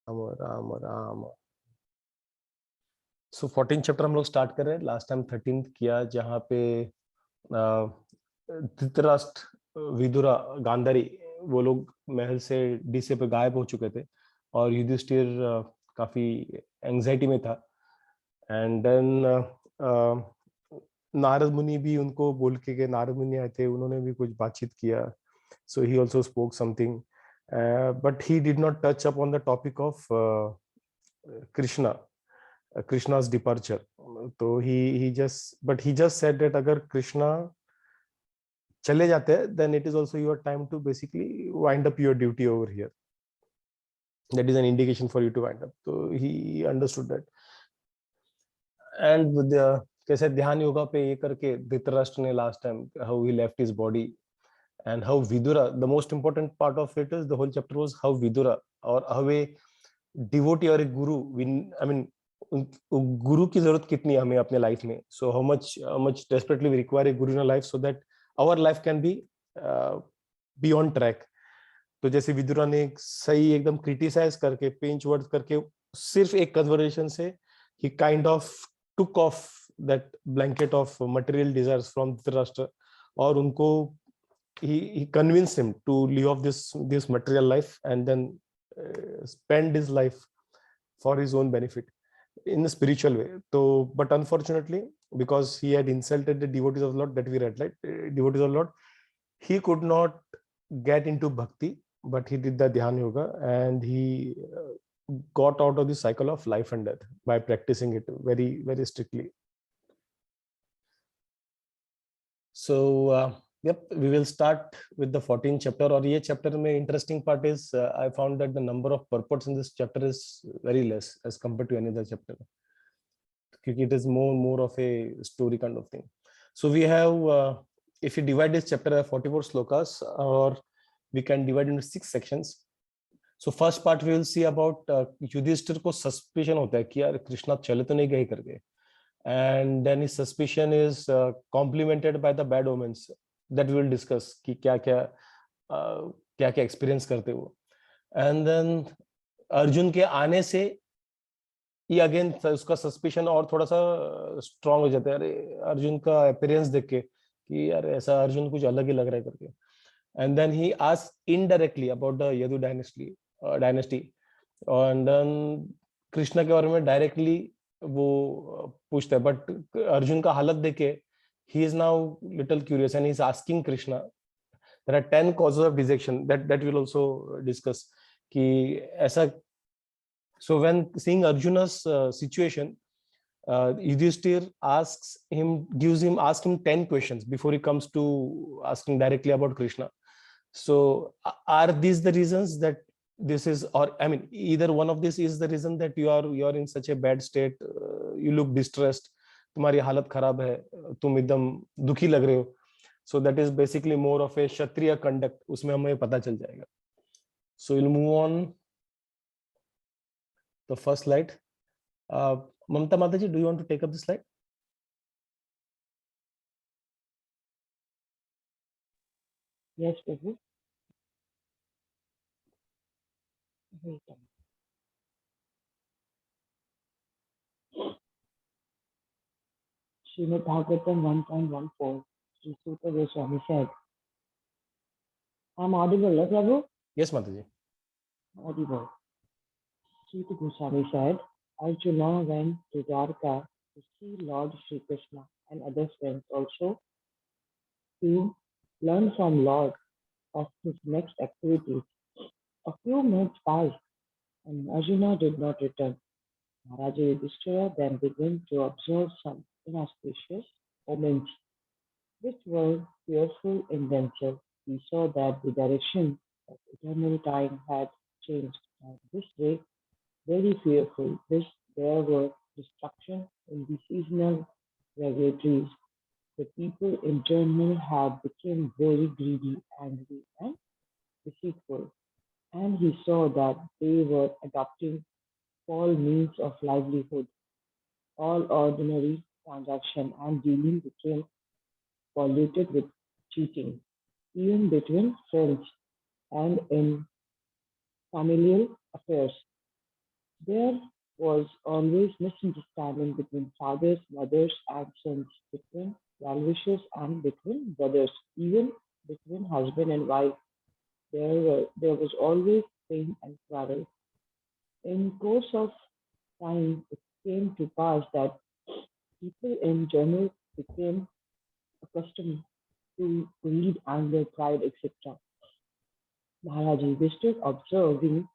राम राम। सो 14 chapter हम लोग start कर रहे हैं। लास्ट टाइम 13 किया, जहाँ पे धृतराष्ट्र, विदुरा, गांधारी वो लोग महल से डीसे पे गायब हो चुके थे और युधिष्ठिर काफी एंजाइटी में था। एंड देन नारद मुनि भी उनको बोल के गए, नारद मुनि आए थे, उन्होंने भी कुछ बातचीत किया। So he also spoke something, but he did not touch up on the topic of Krishna, Krishna's departure. तो he just said that अगर कृष्णा चले जाते हैं, then it is also your time to basically wind up your duty over here. That is an indication for you to wind up. So he understood that. And with the कैसे ध्यान योगा पे ये करके धृतराष्ट्र ने last time how he left his body and how Vidura, the most important part of it is the whole chapter was how Vidura or how a devotee or a guru, I mean गुरु की जरूरत कितनी है हमें अपने life में. So how much desperately we require a guru in life so that our life can be on track. तो जैसे विदुरा ने सही एकदम क्रिटिसाइज करके पेंच वर्ड करके सिर्फ एक कन्वर्सेशन से ही kind of took off that blanket of material desires from Dhritarashtra और उनको he convinced him to live off this material life and then spend his life for his own benefit in a spiritual way. So but unfortunately, because he had insulted the devotees of Lord that we read, right, devotees of Lord, he could not get into bhakti, but he did the dhyan yoga and he got out of the cycle of life and death by practicing it very very strictly. So yep, we will start with the 14th chapter. और ये chapter में interesting part is I found that the number of purports in this chapter is very less as compared to any other chapter, because it is more of a story kind of thing. So we have if you divide this chapter by 44 slokas, or we can divide into 6 sections. So first part we will see about Yudhishthir को suspicion होता है कि यार कृष्णा चले तो नहीं गए करके, and then his suspicion is complemented by the bad omens that we will discuss कि क्या क्या experience करते वो. And then अर्जुन के आने से ये अगेन उसका सस्पिशन और थोड़ा सा स्ट्रांग हो जाता है, अरे अर्जुन का अपीयरेंस देख के कि यार ऐसा अर्जुन कुछ अलग ही लग रहा है करके. And then he asked indirectly about the Yadu dynasty and then Krishna के बारे में डायरेक्टली वो पूछता है, बट अर्जुन का हालत देख के he is now little curious and he is asking Krishna. There are 10 causes of dejection that we'll also discuss कि ऐसा. So when seeing Arjuna's situation, Yudhishthir gives him 10 questions before he comes to asking directly about Krishna. So are these the reasons that this is, or I mean, either one of this is the reason that you are in such a bad state, you look distressed, तुम्हारी हालत खराब है, तुम एकदम दुखी लग रहे हो. So that is basically more of a Kshatriya conduct, उसमें हमें पता चल जाएगा. So we'll move on. The first slide. Mamta Mataji, do you want to take up the slide? Yes, Prabhu. Srimad Bhagavatam 1.14, Sri Suta Goswami said, I'm audible, right, Prabhu? Yes, Mataji. Audible. Suta Goswami said, Arjuna went to Dwarka to see Lord Sri Krishna and other friends also to learn from Lord of his next activities. A few minutes passed and Arjuna did not return. Maharaja Yudhishthira then began to observe some inauspicious omens, which were fearful in themselves. He saw that the direction of eternal time had changed, and this way very fearful. There were destruction in the seasonal regulatories. The people in general had become very greedy, angry, and deceitful, and he saw that they were adopting all means of livelihood. All ordinary transaction and dealing became polluted with cheating, even between friends and in familial affairs. There was always misunderstanding between fathers, mothers, and sons, between well-wishers and between brothers, even between husband and wife. There was always pain and quarrel. In course of time, it came to pass that people in general became accustomed to greed, anger, pride, etc. Maharaji Vishnu, observing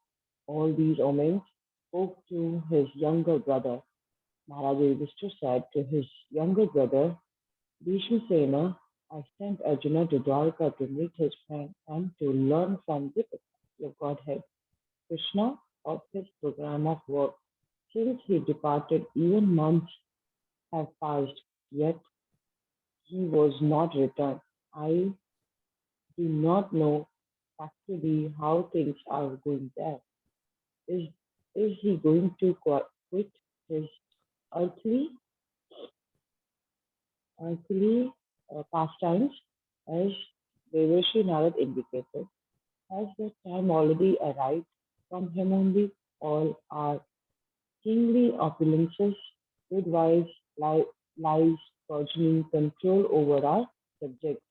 all these omens, spoke to his younger brother. Maharaja Vishnu said to his younger brother, Bhishmasena, I sent Arjuna to Dwarka to meet his friend and to learn from the personality of Godhead, Krishna, of his program of work. Since he departed, even months have passed, yet he was not returned. I do not know actually how things are going there. Is is he going to quit his earthly pastimes, as Devarshi Narad indicated? Has the time already arrived from him only? All our kingly opulences, good wives, lies, progeny, control over our subjects,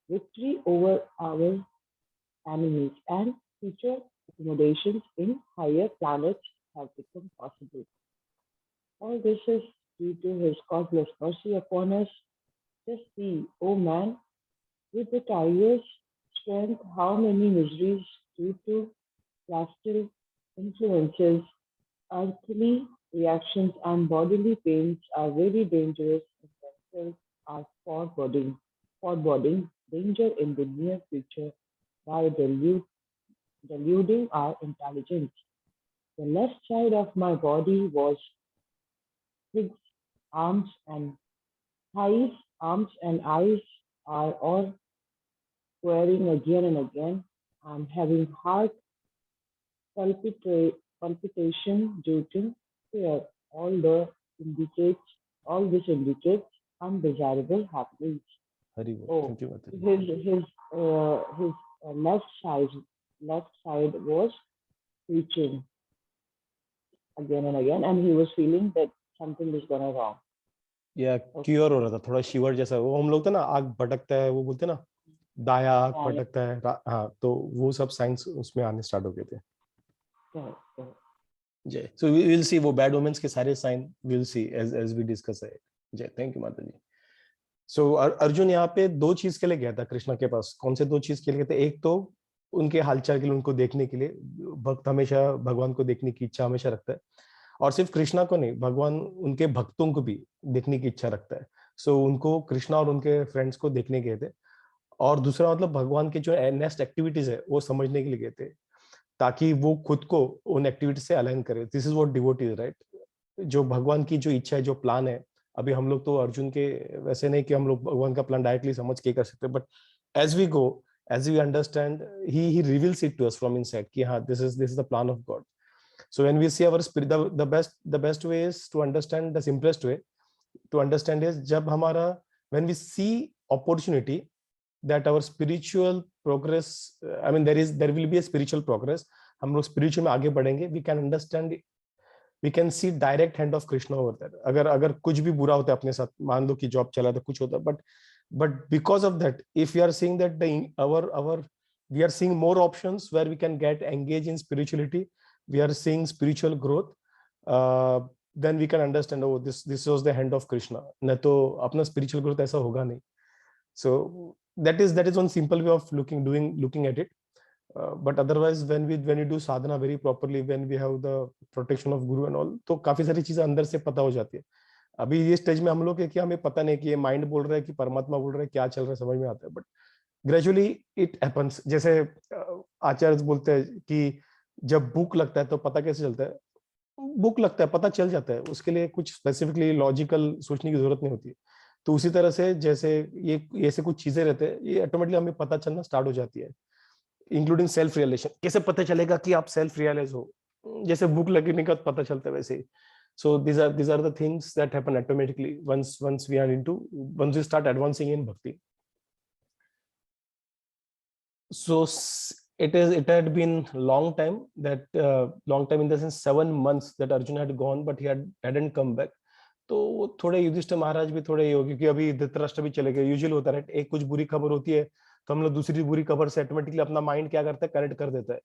victory over our enemies, and future accommodations in higher planets have become possible. All this is due to his causeless mercy upon us. Just see, O man, with the tiger's strength, how many miseries due to lifestyle influences, earthly reactions, and bodily pains are very dangerous in themselves are foreboding danger in the near future by deluding our intelligence. The left side of my body was fixed, arms and thighs, arms and eyes are all swearing again and again. I'm having heart palpitation due to fear. All the indicates, all this indicates undesirable happenings. Hari Bol. Oh, Thank you, Mataji. his left side was twitching again and again, and he was feeling that something is gonna wrong. या cure हो रहा था, थोड़ा शिवर जैसा। वो हम लोग थे ना, आग भटकता है, वो बोलते ना, दाया आग हाँ, भटकता है। हाँ, तो वो सब साइंस उसमें आने स्टार्ट हो गए थे। correct, correct. जय। सो वी विल सी वो बैड वुमेन्स के सारे sign, we will see as we discuss है। जय, थैंक यू माता जी। सो अर्जुन यहाँ पे दो चीज के लिए गया था कृष्णा के पास। कौन से दो चीज के लिए गया था? एक तो उनके हालचाल के लिए, उनको देखने के लिए। भक्त हमेशा भगवान को देखने की इच्छा हमेशा रखता है, और सिर्फ कृष्णा को नहीं, भगवान उनके भक्तों को भी देखने की इच्छा रखता है। सो उनको कृष्णा और उनके फ्रेंड्स को देखने गए थे। और दूसरा मतलब भगवान के जो नेक्स्ट एक्टिविटीज है वो समझने के लिए गए थे, ताकि वो खुद को उन एक्टिविटी से अलाइन करे। This is what devotee is, right? जो भगवान की जो इच्छा है, जो प्लान है। अभी हम लोग तो अर्जुन के वैसे नहीं कि हम लोग भगवान का प्लान डायरेक्टली समझ के कर सकते, but as we go, as we understand, he reveals it to us from inside कि हाँ, this is the plan of God. So when we see our spirit, the best way is to understand, the simplest way to understand is जब हमारा, when we see opportunity that our spiritual progress, I mean there will be a spiritual progress, हम लोग spiritual में आगे बढ़ेंगे, we can understand, we can see direct hand of Krishna over there। अगर अगर कुछ भी बुरा होता है अपने साथ, मान लो कि जॉब चला तो कुछ होता, but because of that, if we are seeing that our we are seeing more options where we can get engaged in spirituality, we are seeing spiritual growth, then we can understand, oh, this was the hand of Krishna। नहीं तो अपना spiritual growth ऐसा होगा नहीं। So that is one simple way of looking at it। But otherwise when you do sadhana very properly, when we have the protection of guru and all, तो काफी सारी चीजें अंदर से पता हो जाती है। अभी ये स्टेज में हम लोग है कि हमें पता नहीं कि ये माइंड बोल रहा है कि परमात्मा बोल रहा है, क्या चल रहा है समझ में आता है, बट ग्रेजुअली इट हैपेंस। जैसे आचार्य बोलते हैं कि जब भूख लगता है तो पता कैसे चलता है? भूख लगता है, पता चल जाता है, उसके लिए कुछ स्पेसिफिकली लॉजिकल सोचने की जरूरत नहीं होती। तो उसी तरह से जैसे ये ऐसे कुछ चीजें रहते हैं, ये ऑटोमेटिकली हमें पता चलना स्टार्ट हो जाती है, इंक्लूडिंग सेल्फ रियलाइजेशन। कैसे पता चलेगा कि आप सेल्फ रियलाइज हो? जैसे भूख लगने का पता चलता है वैसे ही। So these are the things that happen automatically once we start advancing in bhakti। So it had been long time, that long time in the sense 7 months that Arjun had gone, but he hadn't come back. तो वो थोड़े युधिष्ठिर महाराज भी थोड़े ये हो, क्योंकि अभी धृतराष्ट्र भी चले गए। यूजुअल होता है, एक कुछ बुरी खबर होती है तो हम लोग दूसरी बुरी खबर से ऑटोमेटिकली अपना माइंड क्या करता है, कनेक्ट कर देता है,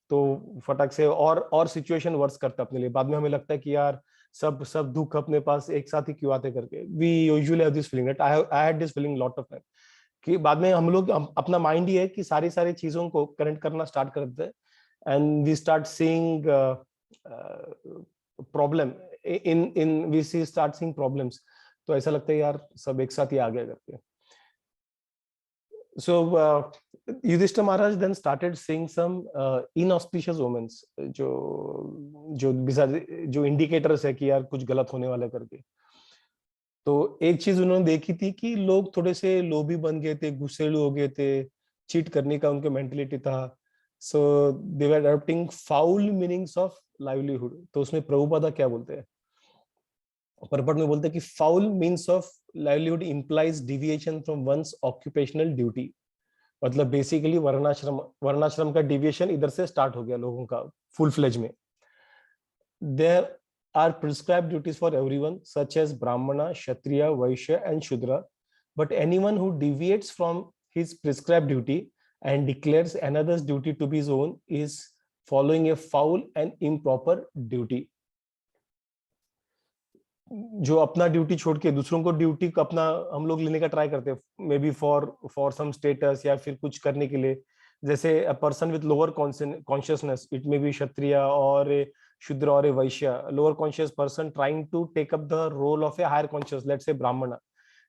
तो फटक से और सिचुएशन वर्स करता है अपने लिए। बाद में हमें लगता है कि यार सब सब दुख अपने पास एक साथ ही क्यों आते करके। We usually have this feeling, I had this feeling lot of time, कि बाद में हम लोग अपना माइंड ही है कि सारी सारी चीजों को कनेक्ट करना स्टार्ट कर देते हैं, and we start seeing problem in we see start seeing problems. तो ऐसा लगता है यार सब एक साथ ही आ गया करके। So Yudhishthira Maharaj then started seeing some inauspicious omens, जो जो इंडिकेटर्स है कि यार कुछ गलत होने वाला करके। तो एक चीज उन्होंने देखी थी कि लोग थोड़े से लोभी बन गए थे, गुस्सेलू हो गए थे, चीट करने का उनका मेंटेलिटी था। So they were adopting foul meanings of livelihood. तो उसमें प्रभुपादा क्या बोलते हैं, परपट में बोलते हैं कि foul means of livelihood implies deviation from one's occupational duty. मतलब बेसिकली वर्णाश्रम का डिविएशन इधर से स्टार्ट हो गया लोगों का फुल फ्लेज में। There are prescribed duties for everyone such as Brahmin, Kshatriya, Vaishya and Shudra, but anyone who deviates from his prescribed duty and declares another's duty to be his own is following a foul and improper duty. जो अपना duty छोड़ के दूसरों को duty अपना हम लोग लेने का ट्राई करते हैं, may be for some status या फिर कुछ करने के लिए। जैसे a person with lower consciousness, it may be Kshatriya और शूद्र और Vaishya, lower conscious person trying to take up the role of a higher conscious, let's say Brahmin,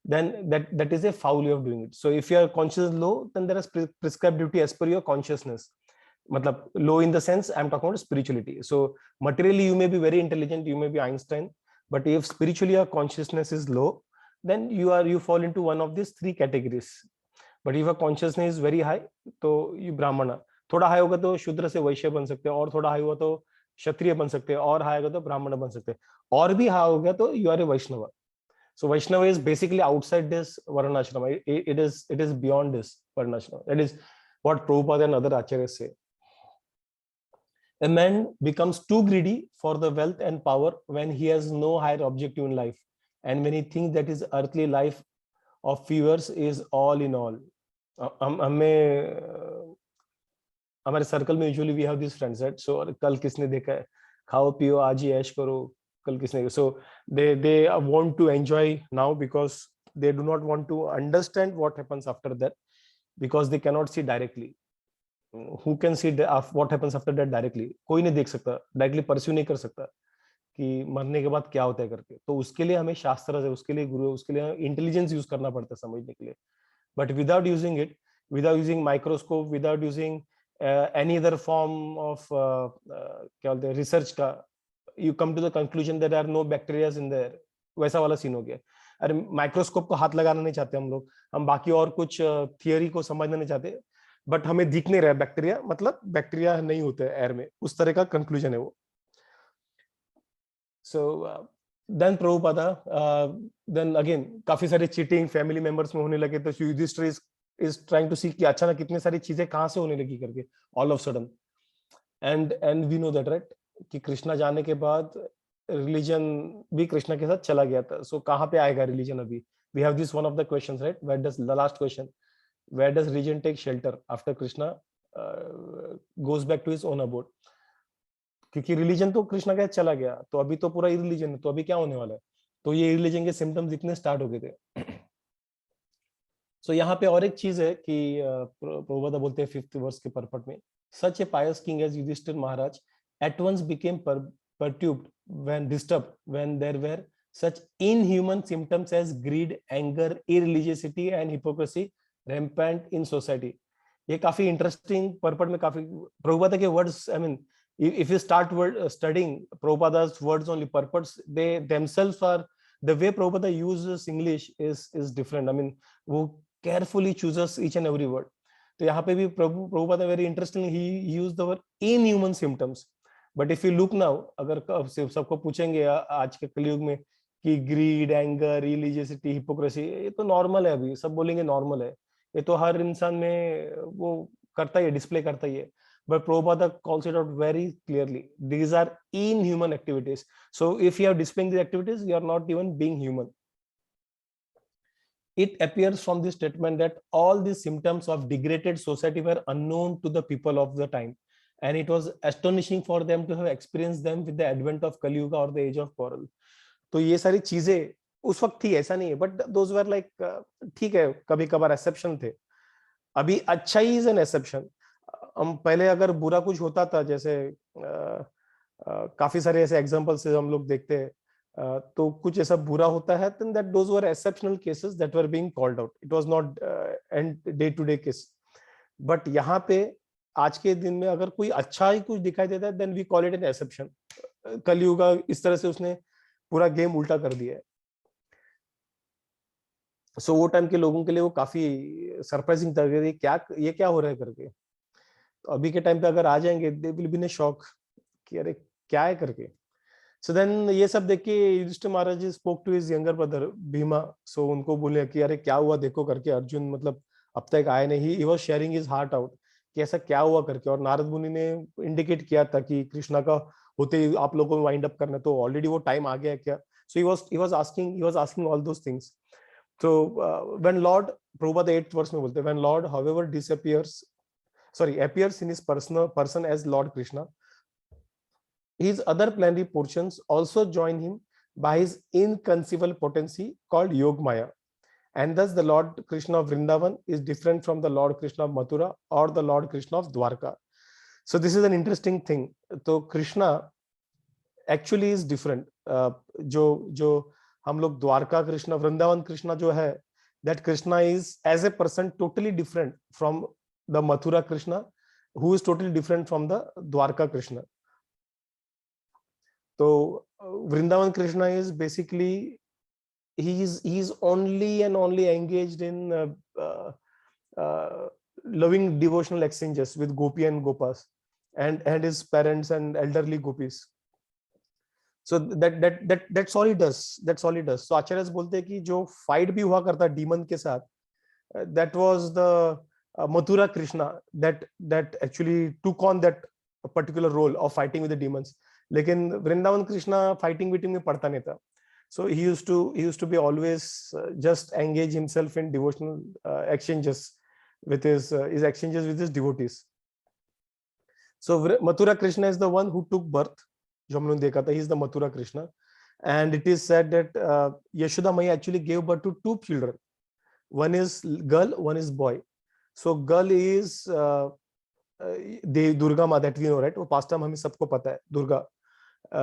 then that is a foul way of doing it. So if you are conscious low, then there is prescribed duty as per your consciousness. मतलब low in the sense I'm talking about spirituality. So materially you may be very intelligent, you may be Einstein, but if spiritually your consciousness is low, then you fall into one of these three categories. But if your consciousness is very high, तो you ब्राह्मण, थोड़ा high होगा तो शूद्र से वैश्य बन सकते हैं, और थोड़ा हाई हुआ तो क्षत्रिय बन सकते हैं, और हाई होगा तो ब्राह्मण बन सकते हैं, और भी हाई हो गया तो you are a Vaishnava. So Vaishnava is basically outside this Varnashrama. It is beyond this Varnashrama. That is what Prabhupada and other acharyas say. A man becomes too greedy for the wealth and power when he has no higher objective in life, and when he thinks that his earthly life of fevers is all in all. हमारे circle में usually we have this friends, right? So कल किसने देखा है, खाओ पियो आज ही ऐश करो, कल किसने, सो they want to enjoy now because they do not want to understand what happens after that, because they cannot see directly. Who can see what happens after that directly? कोई नहीं देख सकता, डायरेक्टली परस्यू नहीं कर सकता कि मरने के बाद क्या होता है करके। तो उसके लिए हमें शास्त्र है, उसके लिए गुरु है, उसके लिए इंटेलिजेंस यूज करना पड़ता है समझने के लिए। But without using it, without using microscope, without using any other form of क्या बोलते हैं रिसर्च का, you come to the conclusion that there are no bacteria in there, वैसा वाला सीन हो गया। अरे माइक्रोस्कोप को हाथ लगाना नहीं चाहते हम लोग, हम बाकी और कुछ थियरी को समझना नहीं चाहते, बट हमें दिख नहीं रहा है बैक्टीरिया, मतलब बैक्टीरिया नहीं होते एयर में, उस तरह का कंक्लूजन है वो। So then Prabhupada then again काफी सारी चीटिंग फैमिली मेंबर्स में होने लगे, तो Yudhishthir is trying to see कि अचानक कितनी सारी चीजें कहां से होने लगी करके, all of sudden, and we know that, right, कि कृष्णा जाने के बाद रिलीजन भी कृष्णा के साथ चला गया था। सो कहाँ पे आएगा रिलीजन अभी? We have this one of the questions, right? Where does the last question, where does religion take shelter after Krishna goes back to his own abode? क्योंकि रिलीजन तो कृष्णा के साथ चला गया, तो अभी तो पूरा रिलीजन है, तो अभी क्या होने वाला है? तो ये रिलीजन के सिम्टम्स इतने स्टार्ट हो गए थे। सो यहाँ पे और एक चीज है कि प्रभुपादा बोलते हैं 5th वर्स के परपट में, such a pious king as Yudhishthir Maharaj at once became perturbed when disturbed when there were such inhuman symptoms as greed, anger, irreligiosity and hypocrisy rampant in society. ये काफी interesting purport में काफी प्रभुपादा के words, I mean if you start studying Prabhupada's words only, purports, they themselves are, the way Prabhupada uses English is different. I mean, वो carefully chooses each and every word. तो यहाँ पे भी Prabhupada very interestingly he used the word inhuman symptoms. But if you look now, अगर सबको पूछेंगे आज के कलयुग में कि greed, anger, religiosity, hypocrisy, ये तो नॉर्मल है, अभी सब बोलेंगे नॉर्मल है, ये तो हर इंसान में वो करता ही है, डिस्प्ले करता ही है, but Prabhupada calls it out very clearly. These are inhuman activities. So if you are displaying these activities, you are not even being human. It appears from this statement that all these symptoms of degraded society were unknown to the people of the time, and it was astonishing for them to have experienced them with the advent of Kali Yuga or the age of coral. तो ये सारी चीजें उस वक्त थी, ऐसा नहीं है, बट दोज वर लाइक, ठीक है, कभी कभार एक्सेप्शन थे. अभी अच्छा ही इज एन एक्सेप्शन. हम पहले अगर बुरा कुछ होता था, जैसे काफी सारे ऐसे एग्जांपल्स हम लोग देखते हैं, तो कुछ ऐसा बुरा होता है, then that those were exceptional cases that were being called out. It was not and day to day case. But यहाँ पे आज के दिन में अगर कोई अच्छा ही कुछ दिखाई देता है, then we call it an exception. Kaliyuga इस तरह से उसने पूरा गेम उल्टा कर दिया है. सो वो टाइम के लोगों के लिए वो काफी सरप्राइजिंग था, ये क्या हो रहा है करके. तो अभी के टाइम पे अगर आ जाएंगे, they will be in shock कि अरे क्या है करके. सो देन ये सब देख के Yudhishthira Maharaj ji spoke to his younger brother Bhima. So उनको बोले कि अरे क्या हुआ देखो करके, अर्जुन मतलब अब तक आए नहीं. He was sharing his heart out कि ऐसा क्या हुआ करके. और नारद मुनि ने इंडिकेट किया था कि कृष्णा का होते ही आप लोगों को वाइंड अप करना, तो ऑलरेडी वो टाइम आ गया है क्या. So he was asking all those things. So when Lord, Prabhupada 8th verse में बोलते हैं, when Lord however appears in his person as Lord Krishna, his other planetary portions also join him by his inconceivable potency called Yog Maya, and thus the Lord Krishna of Vrindavan is different from the Lord Krishna of Mathura or the Lord Krishna of Dwarka. So this is an interesting thing. So Krishna actually is different. जो हम लोग द्वारका कृष्ण, वृंदावन कृष्ण जो है, that Krishna is as a person totally different from the Mathura Krishna, who is totally different from the Dwarka Krishna. So Vrindavan Krishna is basically, he is only and only engaged in loving devotional exchanges with Gopi and Gopas and his parents and elderly gopis. So that's all he does. So आचार्य बोलते हैं कि जो fight भी हुआ करता demon के साथ, that was the Mathura Krishna that actually took on that particular role of fighting with the demons. लेकिन वृंदावन कृष्णा फाइटिंग वीटिंग में पड़ता नहीं था. So he used to be always just engage himself in devotional exchanges with his exchanges with his devotees. So Mathura Krishna is the one who took birth. जो हम लोगों ने देखा था, he is the Mathura Krishna, and it is said that Yashoda Maya actually gave birth to two children. One is girl, one is boy. So girl is Durga Ma, that we know, right? वो past time हमें सबको पता है, Durga,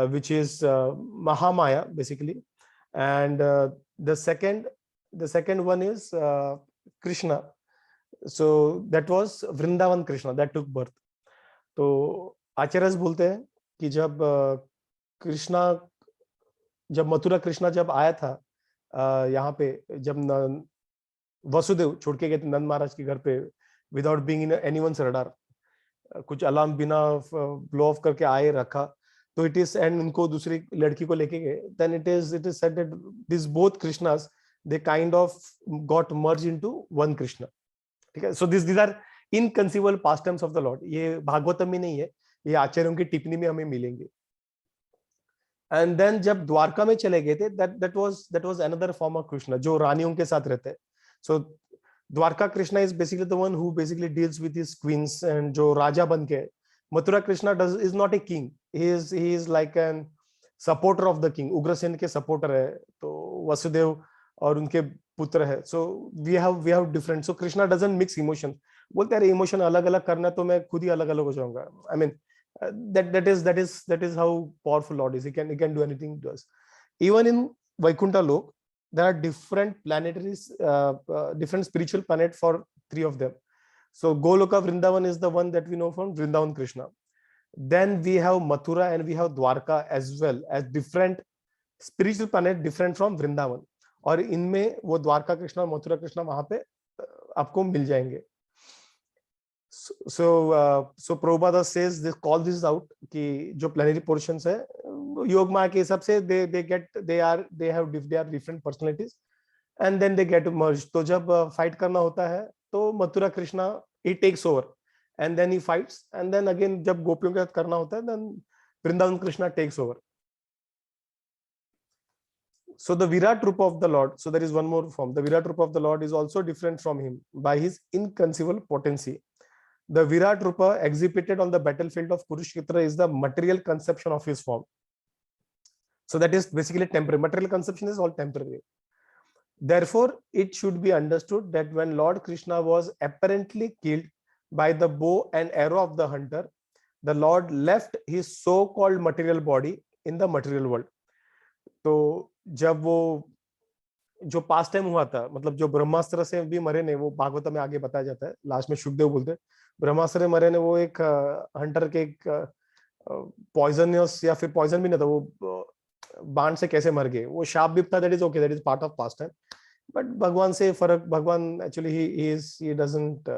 which is Mahamaya basically, and the second one is Krishna. So that was Vrindavan Krishna that took birth. तो आचार्य बोलते हैं कि जब मथुरा कृष्णा जब आया था यहाँ पे, जब वसुदेव छोड़ के गए थे नंद महाराज के घर पे without being in anyone's radar, कुछ अलार्म बिना ब्लो ऑफ करके आए रखा, तो इट इज, एंड उनको दूसरी लड़की को लेके गए, then it is said that this both Krishnas they kind of got merge into one Krishna. ठीक है. So this are inconceivable pastimes of the lord. ये भागवतम में नहीं है, ये आचार्यों की टिप्पणी में हमें मिलेंगे. एंड देन जब द्वारका में चले गए थे, that was another form of Krishna जो रानियों के साथ रहते हैं. So Dwarka Krishna is basically the one who basically deals with his queens and जो राजा बन के. Mathura Krishna is not a king, he is like an supporter of the king. Ugrasen के सपोर्टर है, तो वसुदेव और उनके पुत्र है. So we have different. So Krishna doesn't mix emotion. बोलते हैं इमोशन अलग अलग करना तो मैं खुद ही अलग अलग हो जाऊंगा. I mean that is how powerful Lord is. He can do anything to us. Even in Vaikuntha Lok, there are different planetaries, different spiritual planet for three of them. So Goloka Vrindavan is the one that we know from Vrindavan Krishna. Then we have Mathura and we have Dwarka as well as different spiritual planet different from Vrindavan. और इनमें वो द्वारका कृष्णा और मथुरा कृष्णा वहां पे आपको मिल जाएंगे. So Prabhupada says they call this out कि जो planetary portions है योग माया के हिसाब से they have different personalities and then they get merged. तो जब fight करना होता है तो Mathura Krishna he takes over and then he fights, and then again जब गोपियों के साथ करना होता है, then Vrindavan Krishna takes over. So the Virat Rupa of the Lord, so there is one more form. The Virat Rupa of the Lord is also different from him by his inconceivable potency. The Virat Rupa exhibited on the battlefield of Kurukshetra is the material conception of his form. So that is basically temporary. Material conception is all temporary. Therefore, it should be understood that when Lord Krishna was apparently killed by the bow and arrow of the hunter, the Lord left his so-called material body in the material world. तो जब वो जो पास time हुआ था, मतलब जो ब्रह्मास्त्र से भी मरे ने, वो भागवत में आगे बताया जाता है, लास्ट में शुकदेव बोलते हैं ब्रह्मास्त्र से मरे ने, वो एक हंटर के एक पॉइजनस, या फिर पॉइजन भी नहीं था, वो बाण से कैसे मर गए, वो शाप भी था, that is okay, that is part of past time. But भगवान से फर्क, भगवान actually he doesn't,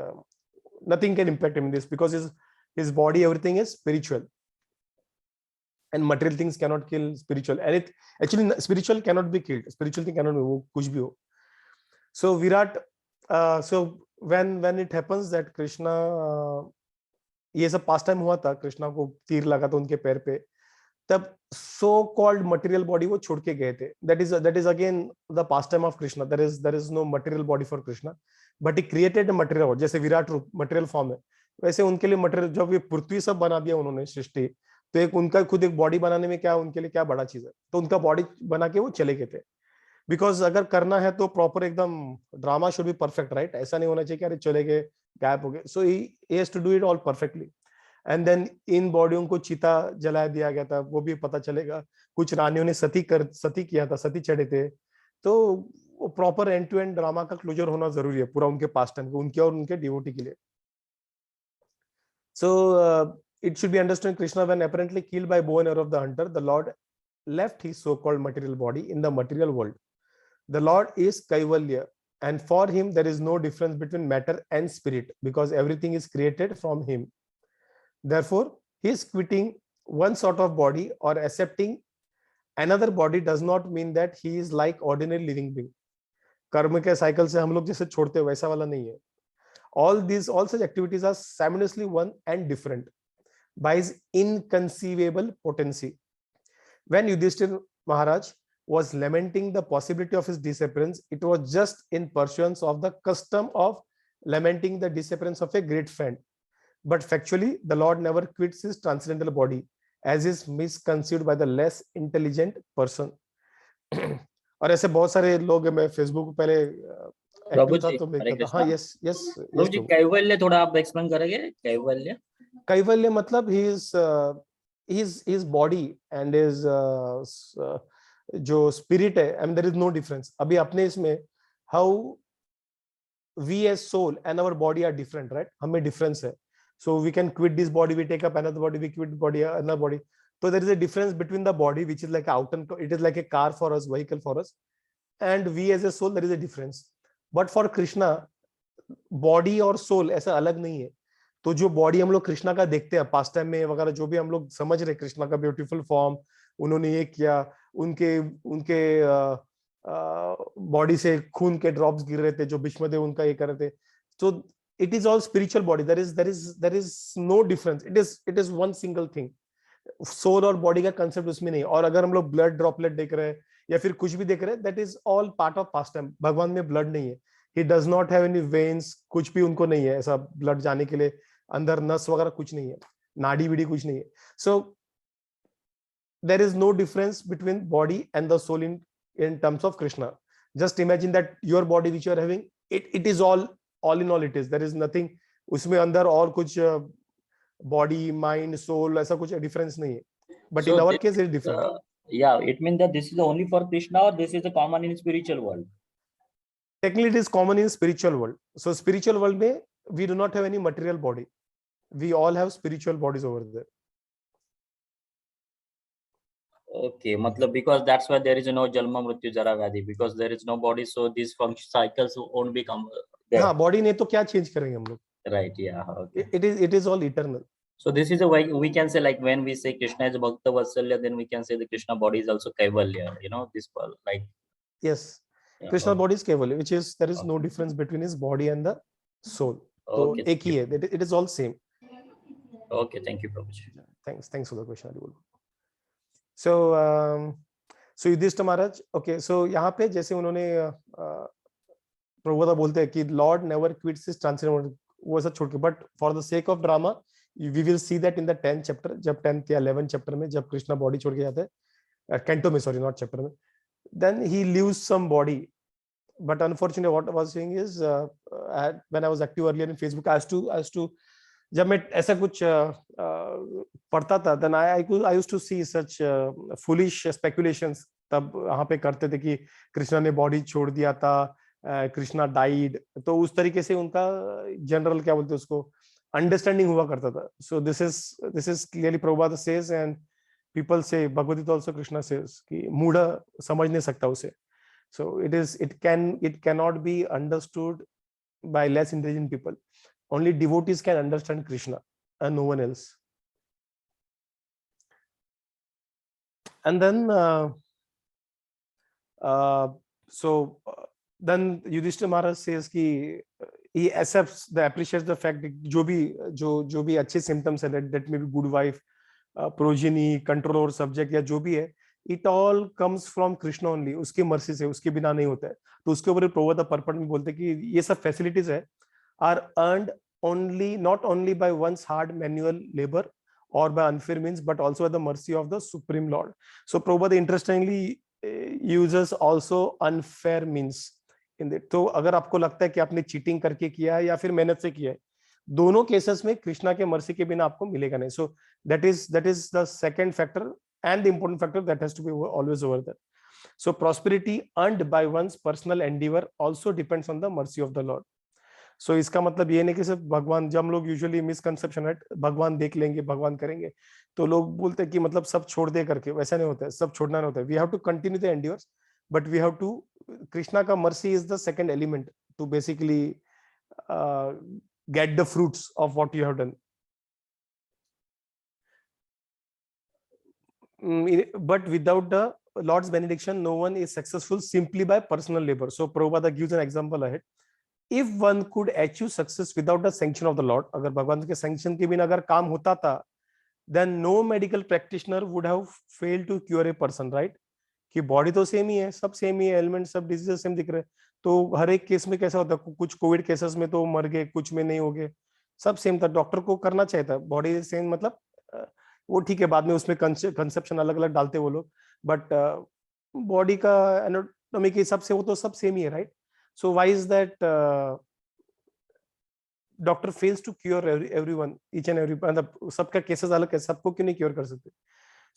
nothing can impact him in this, because his body, everything is spiritual, and material things cannot kill spiritual, and it actually spiritual cannot be killed, spiritual thing cannot be, wo kuch bhi ho. So Virat, so when it happens that Krishna, ये सब past time हुआ था, कृष्णा को तीर लगा था उनके पैर पे, तब सो कॉल्ड मटेरियल बॉडी वो छोड़ के गए थे. That is again the pastime of Krishna. There is no material body for Krishna, but he created material body. जैसे विराट रूप मटेरियल फॉर्म है, वैसे उनके लिए मटेरियल, जब ये पृथ्वी सब बना दिया उन्होंने सृष्टि, तो एक उनका खुद एक बॉडी बनाने में क्या उनके लिए क्या बड़ा चीज है, तो उनका बॉडी बना के वो चले गए थे. बिकॉज अगर करना है तो प्रॉपर एकदम drama should be perfect, right? ऐसा नहीं होना चाहिए कि अरे चले गए गायब हो गए. So he has to do it all perfectly. And then in बॉडियों को चिता जला दिया गया था, वो भी पता चलेगा. कुछ रानियों ने सती किया था, सती चढ़े थे. तो वो proper end to end drama का क्लोजर होना जरूरी है पूरा उनके पास्ट टाइम, उनके और उनके डिवोटी के लिए. सो it should be understood, Krishna, when apparently killed by bow and arrow of the hunter, the Lord left his so-called material body in the material world. The Lord is Kaivalya, and for him there is no difference between matter and spirit, because everything is created from him. Therefore, his quitting one sort of body or accepting another body does not mean that he is like ordinary living being. कर्म के cycle से हम लोग जैसे छोड़ते हैं वैसा वाला नहीं है. All such activities are simultaneously one and different by his inconceivable potency. When Yudhishthira Maharaj was lamenting the possibility of his disappearance, it was just in pursuance of the custom of lamenting the disappearance of a great friend. But factually, the Lord never quits his transcendental body, as is misconceived by the less intelligent person. और ऐसे बहुत सारे लोग, मैं Facebook पहले active था तो देखता था. हाँ, यस प्रभु जी, कैवल्य थोड़ा आप एक्सप्लेन करेंगे? कैवल्य मतलब his body and his जो स्पिरिट है, I mean there is no difference. अभी अपने इसमें how we as soul and our body are different, right? हमें difference है. So we can quit this body, we take up another body, we quit body, another body. So there is a difference between the body, which is like it is like a car for us, vehicle for us, and we as a soul, there is a difference. But for Krishna, body और soul ऐसा अलग नहीं है. तो जो body हम लोग कृष्णा का देखते हैं पास्ट टाइम में वगैरह, जो भी हम लोग समझ रहे कृष्णा का ब्यूटीफुल फॉर्म, उन्होंने ये किया, उनके बॉडी से खून के ड्रॉप्स गिर रहे थे, जो भीष्मदेव उनका ये कर रहे थे. तो it is all spiritual body. There is no difference. It is one single thing. Soul और बॉडी का कंसेप्ट उसमें नहीं. और अगर हम लोग ब्लड ड्रॉपलेट देख रहे हैं या फिर कुछ भी देख रहे हैं, that is all part of past time. भगवान में ब्लड नहीं है. He does not have any veins, कुछ भी उनको नहीं है ऐसा ब्लड जाने के लिए, अंदर नस वगैरह कुछ नहीं है, नाड़ी बीड़ी कुछ नहीं है. So there is no difference between body and the soul in terms of Krishna. Just imagine that your body which you are having, it is all in all it is. There is nothing उसमें अंदर और कुछ body, mind, soul ऐसा कुछ difference नहीं है. But in our case it is different. Yeah, it means that this is only for Krishna, or this is a common in spiritual world? Technically it is common in spiritual world. So spiritual world में we do not have any material body. We all have spiritual bodies over there. Okay, मतलब because that's why there is no jalma mrityu jara vyadhi, because there is no body, so these function cycles won't become there. हाँ, body नहीं तो क्या change करेंगे हम लोग? Right, yeah. Okay. It is all eternal. So this is a way we can say, like when we say Krishna is Bhakta Vatsalya, then we can say the Krishna body is also Kaivalya. You know, this like. Yes, yeah, Krishna body is Kaivalya, which is there is no difference between his body and the soul. So एक ही है. It is all same. Okay, thank you, Prabhuji. Thanks for the question, Haribol. So so Yudhishthir Maharaj, okay, so यहाँ पे जैसे उन्होंने प्रभुदा बोलते हैं कि lord never quits his transgender, वो ऐसा छोड़ के, but for the sake of drama we will see that in the 10th chapter, जब 10th या 11th चैप्टर में जब कृष्णा बॉडी छोड़ के जाते हैं कैंटो में, सॉरी नॉट चैप्टर में, then he leaves some body. But unfortunately what I was saying is when I was active earlier in Facebook, as to जब मैं ऐसा कुछ पढ़ता था, then I used to see such foolish speculations तब वहां पे करते थे कि कृष्णा ने बॉडी छोड़ दिया था, कृष्णा डाइड, तो उस तरीके से उनका जनरल क्या बोलते हैं उसको अंडरस्टैंडिंग हुआ करता था. सो this is clearly Prabhupada says and people say, Bhagavad Gita also Krishna says कि मूढ़ा समझ नहीं सकता उसे. So it cannot be understood by less intelligent people. Only devotees can understand Krishna and no one else. And then then Yudhishthira Maharaj says कि he accepts appreciates the fact that जो भी अच्छे symptoms है, that may be good wife, progeny, controller, subject या जो भी है, it all comes from Krishna only, उसकी मर्सी से, उसके बिना नहीं होता है. तो उसके ऊपर प्रभुपाद पर्पट में बोलते हैं कि ये सब फैसिलिटीज है are earned only, not only by one's hard manual labour और by unfair means, but also by the mercy of the supreme lord. So Prabhupad interestingly uses also unfair means in that. तो अगर आपको लगता है कि आपने cheating करके किया है या फिर मेहनत से किया है, दोनों केसेस में कृष्णा के मर्सी के बिना आपको मिलेगा नहीं. सो that is the second factor and the important factor that has to be always over there. So prosperity earned by one's personal endeavor also depends on the mercy of the Lord. So इसका मतलब ये नहीं कि सिर्फ भगवान, जब हम लोग यूजुअली मिसकंसेप्शन है भगवान देख लेंगे, भगवान करेंगे, तो लोग बोलते हैं कि मतलब सब छोड़ दे करके, वैसा नहीं होता है, सब छोड़ना नहीं होता है. We have to continue the endeavours, but we have to, Krishna का mercy is the second element to basically get the fruits of what you have done. But without the Lord's benediction, no one is successful simply by personal labor. So Prabhupada gives an example ahead. If one could achieve success without the sanction of the Lord, अगर भगवान के sanction के बिना अगर काम होता था, then no medical practitioner would have failed to cure a person, right? कि बॉडी तो सेम ही है, सब सेम ही है, एलिमेंट सब डिजीज सेम दिख रहे हैं, तो हर एक केस में कैसा होता है, कुछ कोविड केसेस में तो मर गए, कुछ में नहीं हो गए, सब सेम था. डॉक्टर को करना चाहिए था, बॉडी सेम, मतलब वो ठीक है, बाद में उसमें कंसेप्शन अलग अलग डालते वो लोग, बट बॉडी का एनाटॉमी के हिसाब से वो तो सब सेम ही है, right? So why is that doctor fails to cure everyone, each and every, मतलब सबका केसेस अलग है, सबको क्यों नहीं क्योर कर सकते?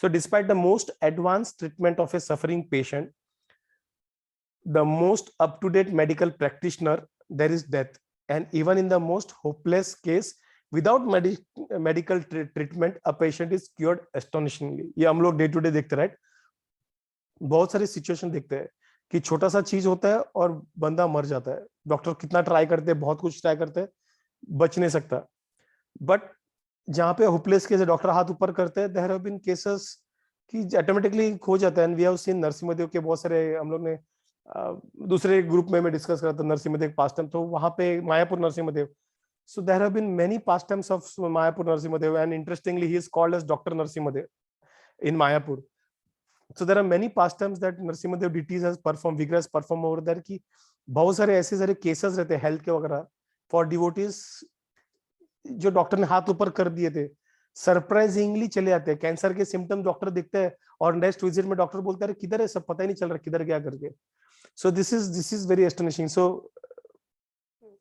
So despite the most advanced treatment of a suffering patient, the most up-to-date medical practitioner, there is death. And even in the most hopeless case, without medical treatment, a patient is cured astonishingly. ये हम लोग day to day देखते हैं, right? बहुत सारी situation देखते हैं कि छोटा सा चीज होता है और बंदा मर जाता है, डॉक्टर कितना ट्राई करते हैं, बहुत कुछ ट्राई करते हैं, बच नहीं सकता. बट जहाँ पे होपलेस केस है, डॉक्टर हाथ ऊपर करते हैं, देयर हैव बीन केसेस कि ऑटोमेटिकली खो जाता है. And we have seen Narasimha Dev के बहुत सारे, हम लोग ने दूसरे ग्रुप में मैं डिस्कस करा था नरसिम्हा देव पास्ट टाइम, तो वहां पे Mayapur Narasimha Dev. So there have been many pastimes of Mayapur Narasimha Dev, and interestingly he is called as doctor Narasimha Dev in Mayapur. So there are many pastimes that Narasimha Dev deities has performed, vigorous perform over there कि बहुत सारे ऐसे सारे cases रहते हैं health के वगैरह for devotees जो डॉक्टर ने हाथ ऊपर कर दिए थे, सरप्राइजिंगली चले जाते हैं. कैंसर के सिम्टम्स डॉक्टर दिखते हैं और नेक्स्ट विजिट में डॉक्टर बोलते हैं किधर है, सब पता ही नहीं चल रहा किधर गया करके. सो this is very astonishing.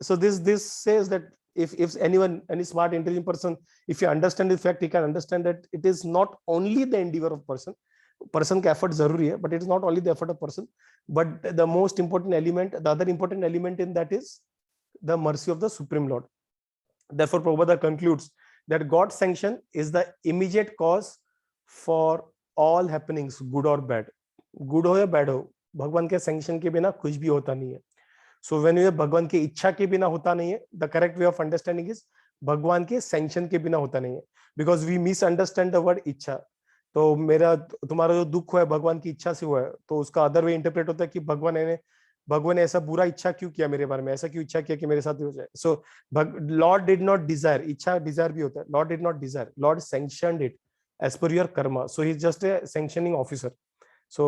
So this says that if anyone, any smart intelligent person, if you understand the fact, he can understand that it is not only the endeavor of person का effort जरूरी है, but it is not only the effort of person, but the most important element, the other important element in that is the mercy of the Supreme Lord. Therefore Prabhupada concludes that God's sanction is the immediate cause for all happenings, good or bad. Good हो या bad हो, भगवान के sanction के बिना कुछ भी होता नहीं है. So when you भगवान की इच्छा के बिना होता नहीं है, the correct way of understanding is भगवान के sanction के बिना होता नहीं है, because we misunderstand the word इच्छा. तो तुम्हारा जो दुख हुआ है भगवान की इच्छा से हुआ है, तो उसका अदर वे इंटरप्रेट होता है कि भगवान ने भगवान ने ऐसा बुरा इच्छा क्यों किया मेरे बारे में, ऐसा क्यों इच्छा किया कि मेरे साथ हो जाए. So lord did not desire, इच्छा डिजायर भी होता है. Lord did not desire, lord sanctioned it as per your karma. So he is just a sanctioning officer. So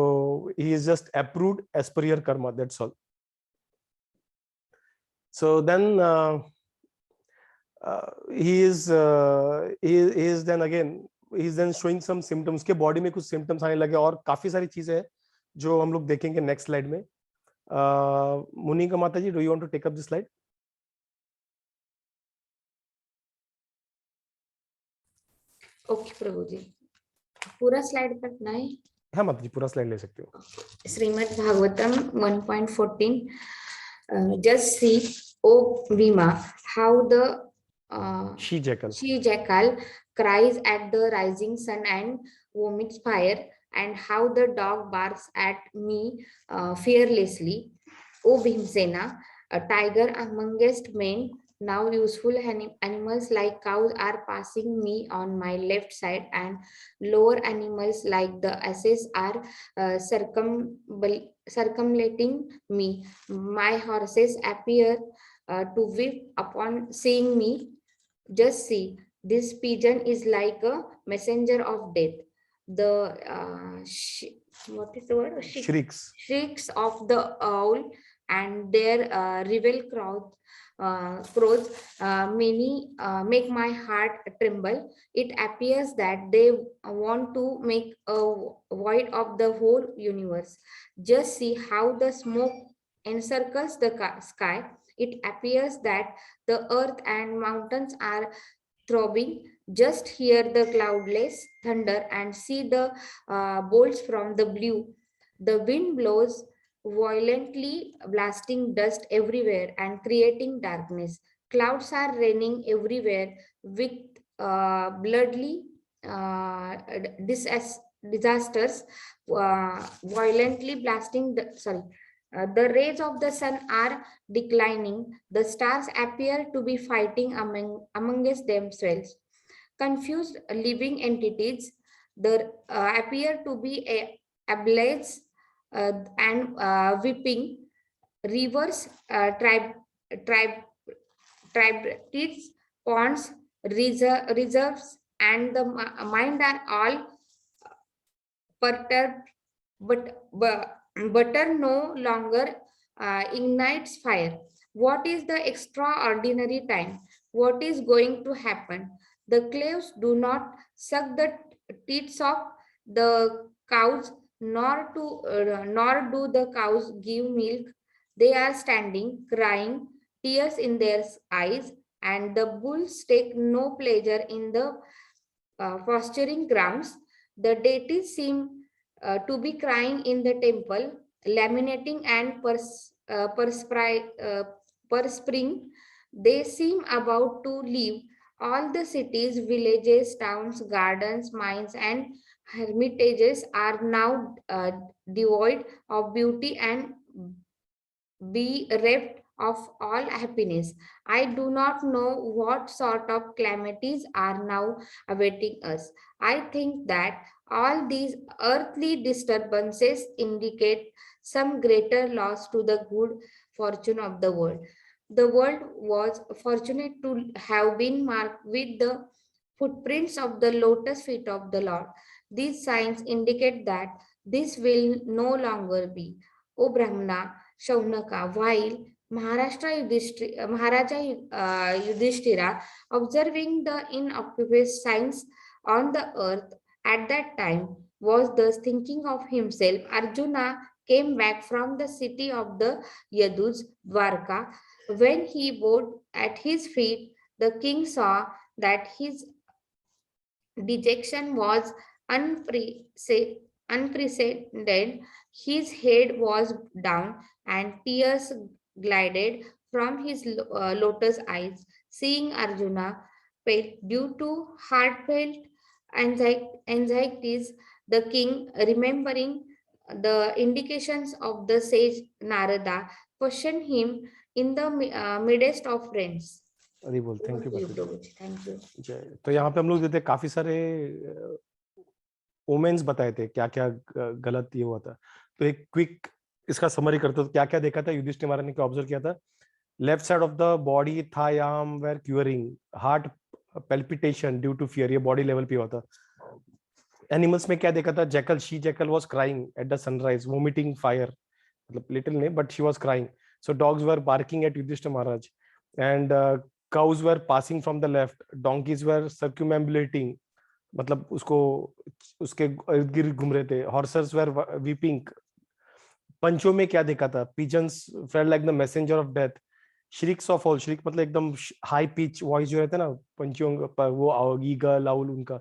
he is just approved as per your karma, that's all. So then he is then again he is then showing some symptoms. के body में कुछ symptoms आने लगे और काफी सारी चीजें हैं जो हम लोग देखेंगे next slide में. मुनिका माता जी, do you want to take up this slide? Okay प्रभु जी, पूरा स्लाइड करना है. हाँ माता जी, पूरा स्लाइड ले सकते हो. Shrimad Bhagavatam 1.14. Just see, O Bhima, how the She jackal she-jackal cries at the rising sun and vomits fire, and how the dog barks at me fearlessly. O Bhimsena, a tiger amongst men, now useful animals like cows are passing me on my left side, and lower animals like the asses are circumlating me. My horses appear to whip upon seeing me. Just see, this pigeon is like a messenger of death. The what is the word? shrieks. Shrieks of the owl and their rebel crows many make my heart tremble. It appears that they want to make a void of the whole universe. Just see how the smoke encircles the sky. It appears that the earth and mountains are throbbing. Just hear the cloudless thunder and see the bolts from the blue. The wind blows violently, blasting dust everywhere and creating darkness. Clouds are raining everywhere with bloodly disasters, violently blasting the rays of the sun are declining. The stars appear to be fighting amongst themselves. Confused living entities appear to be ablaze and weeping. Rivers, tributaries, ponds, reserves, and the mind are all perturbed, but butter no longer ignites fire. What is the extraordinary time? What is going to happen? The claves do not suck the teats of the cows, nor do the cows give milk. They are standing, crying, tears in their eyes, and the bulls take no pleasure in the posturing grounds. The deities seem to be crying in the temple, laminating and perspiring. They seem about to leave. All the cities, villages, towns, gardens, mines, and hermitages are now devoid of beauty and bereft of all happiness. I do not know what sort of calamities are now awaiting us. I think that all these earthly disturbances indicate some greater loss to the good fortune of the world. The world was fortunate to have been marked with the footprints of the lotus feet of the Lord. These signs indicate that this will no longer be. O Brahmana, Shaunaka, while Maharaja Yudhishthira, observing the inauspicious signs on the earth at that time, was thus thinking of himself. Arjuna came back from the city of the Yadus, Dwarka. When he bowed at his feet, the king saw that his dejection was unprecedented. His head was down and tears glided from his lotus eyes. Seeing Arjuna pale due to heartfelt anxieties, the king, remembering the indications of the sage Narada, questioned him in the midst of friends. Hari बोल. Thank you. Thank you. जय. तो यहाँ पे हम लोग देते काफी सारे ओमेन्स बताए थे, क्या क्या गलत ये हुआ था. तो एक क्विक इसका समरी करते तो क्या क्या देखा था युधिष्ठिर महाराज ने, क्या ऑब्जर्व किया था? Left side of the body थायाम were curing, heart palpitation due to fear, ये बॉडी लेवल पे होता। एनिमल्स में क्या देखा था? Jackal, she jackal was crying at the sunrise, vomiting fire, मतलब लिटिल नहीं but she was crying. So dogs were barking at Yudhishthir Maharaj and cows were passing from the left, donkeys were circumambulating, मतलब उसको उसके इर्द गिर्द घूम रहे थे, horses were weeping। पंचों में क्या देखा था? pigeons felt like the messenger of death, shrieks of owl, shriek मतलब एकदम हाई पिच वॉइस जो रहता है ना पंचों का, वो ईगल आउल उनका,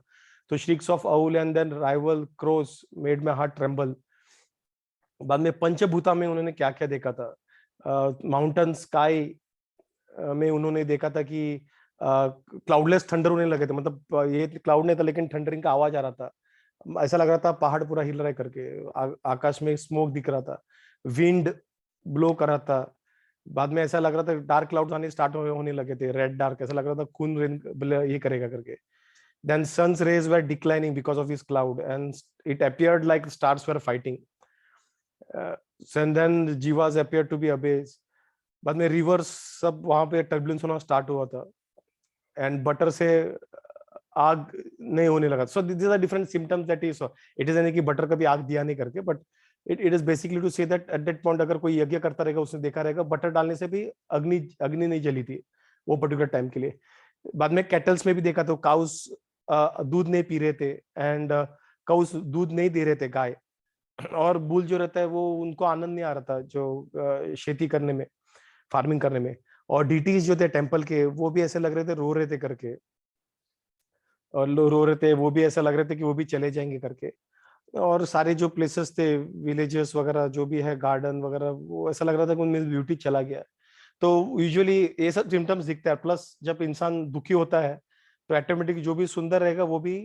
तो shrieks of owl and then rival crows made my heart tremble। बाद में पंचभूता में उन्होंने क्या क्या देखा था? माउंटेन स्काई में उन्होंने देखा था कि क्लाउडलेस थंडर होने लगे थे, मतलब ये क्लाउड नहीं था लेकिन थंडरिंग का आवाज आ रहा था, ऐसा लग रहा था पहाड़ पूरा हिल रहा है करके, आकाश में स्मोक दिख रहा था, विंड ब्लो कर रहा था। बाद में ऐसा लग रहा था डार्क क्लाउड आने स्टार्ट होने लगे थे, रेड डार्क, ऐसा लग रहा था खून ये करेगा करके। Then sun's rays were declining because of this cloud and it appeared like stars were fighting. And then jivas appeared to be abased. बाद में रिवर्स सब वहां पे टर्बुलेंस होना स्टार्ट हुआ था एंड बटर से आग नहीं होने लगा। So this are different symptoms that is, it is यानी कि बटर कभी आग दिया नहीं करके, but it is basically to say that at that point अगर कोई यज्ञ करता रहेगा उसने देखा रहेगा बटर डालने से भी अग्नि नहीं जली थी वो पर्टिकुलर टाइम के लिए। बाद में कैटल्स में भी देखा तो काउस दूध नहीं पी रहे थे एंड काउस दूध नहीं दे रहे थे गाय, और बुल जो रहता है वो उनको आनंद नहीं आ रहा था जो खेती करने में, फार्मिंग करने में, और डीटीज जो थे टेंपल के वो भी ऐसे लग रहे थे रो रहे थे करके, और रो रहे थे वो भी ऐसा लग रहे थे कि वो भी चले जाएंगे करके। और सारे जो प्लेसेस थे विलेजेस वगैरह जो भी है गार्डन वगैरह, वो ऐसा लग रहा था कि उनमें ब्यूटी चला गया। तो यूजुअली ये सब सिम्टम्स दिखता है, प्लस जब इंसान दुखी होता है तो ऑटोमेटिक जो भी सुंदर रहेगा वो भी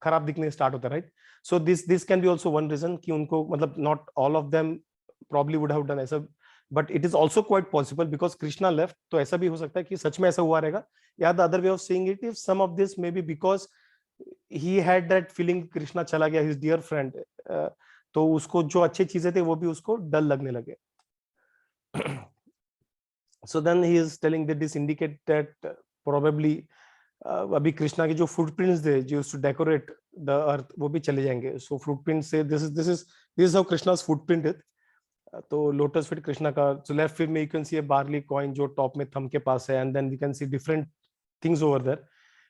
खराब दिखने स्टार्ट होता है, right? So this can be also one reason कि उनको, मतलब not all of them probably would have done ऐसा, but it is also quite possible because Krishna left, तो ऐसा भी हो सकता है कि सच में ऐसा हुआ रहेगा, या the other way of seeing it if some of this may be because he had that feeling Krishna चला गया, हिज डियर फ्रेंड, तो उसको जो अच्छी चीजें थे वो भी उसको डल लगने लगे। so then he is telling that this indicate that probably अभी कृष्णा के जो फुटप्रिंट्स थे जो टू डेकोरेट द अर्थ वो भी चले जाएंगे। सो फुटप्रिंट से this is how Krishnas footprint is. तो लोटस फीट कृष्णा का, सो लेफ्ट फीट में you can see a barley coin जो टॉप में थंब के पास है, and then we can see different things over there,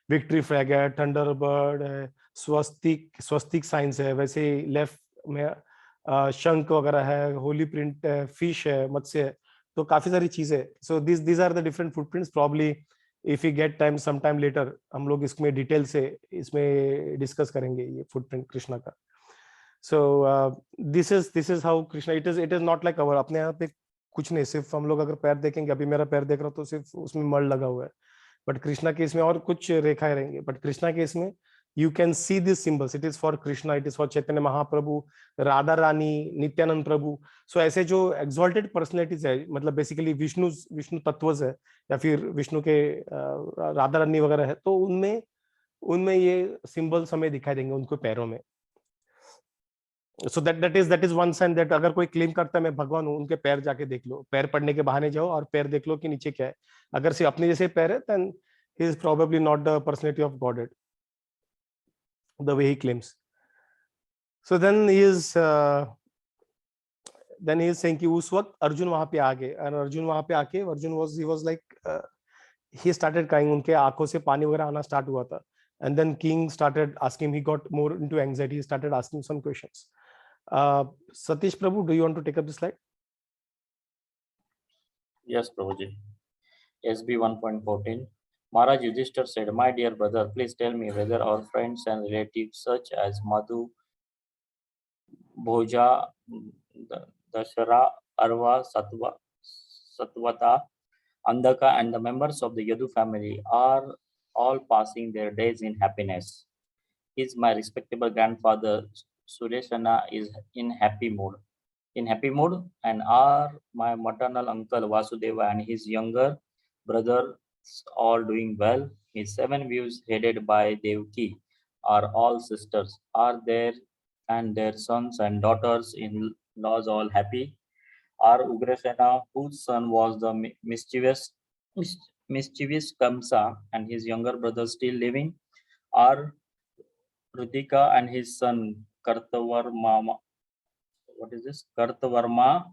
victory flag है, थंडरबर्ड है, स्वस्तिक साइंस है, वैसे लेफ्ट में शंख वगैरह है, होली प्रिंट है, फिश है, मत्स्य है, तो काफी सारी चीजें। So this are the different footprints. Probably if you get time some time later हम लोग इसमें डिटेल से इसमें डिस्कस करेंगे ये फुटप्रिंट कृष्णा का। सो this is how Krishna, it is not like our, अपने यहाँ पे कुछ नहीं, सिर्फ हम लोग अगर पैर देखेंगे, अभी मेरा पैर देख रहा हूँ तो सिर्फ उसमें मड़ लगा हुआ है, बट कृष्णा के इसमें और कुछ रेखाएं रहेंगे, बट कृष्णा के इसमें you can see these symbols, it is for Krishna, it is for Chaitanya Mahaprabhu, Radha Rani, Nityanand Prabhu। so ऐसे जो exalted personalities है, मतलब बेसिकली विष्णु तत्वज है या फिर विष्णु के राधा रानी वगैरह है, तो उनमें ये सिंबल्स हमें दिखाई देंगे उनको पैरों में। सो that is one sine that अगर कोई क्लेम करता है मैं भगवान हूँ, उनके पैर जाके देख लो, पैर पड़ने के बहाने जाओ और पैर देख लो कि नीचे क्या है। अगर सिर्फ अपने जैसे पैर है then he is probably not the personality of Godhead the way he claims। so then he is saying कि उस वक्त अर्जुन वहां पे आ गए, और अर्जुन वहां पे आके Arjun he was like he started crying, उनके आंखों से पानी वगैरह आना स्टार्ट हुआ था, and then king started asking, he got more into anxiety, he started asking some questions। Satish Prabhu, do you want to take up the slide? Yes, Prabhuji. SB 1.14. Maharaj Yudhishthir said, "My dear brother, please tell me whether our friends and relatives such as Madhu, Bhoja, Dashara, Arva, Satvata, Andaka, and the members of the Yadu family are all passing their days in happiness. Is my respectable grandfather Sureshana is in happy mood, and are my maternal uncle Vasudeva and his younger brothers all doing well? His 7 views headed by Devki are all sisters. Are there and their sons and daughters in laws all happy? are Ugrasena, whose son was the mischievous Kamsa, and his younger brother still living, are Rutika and his son Kartavarma. What is this? Kartavarma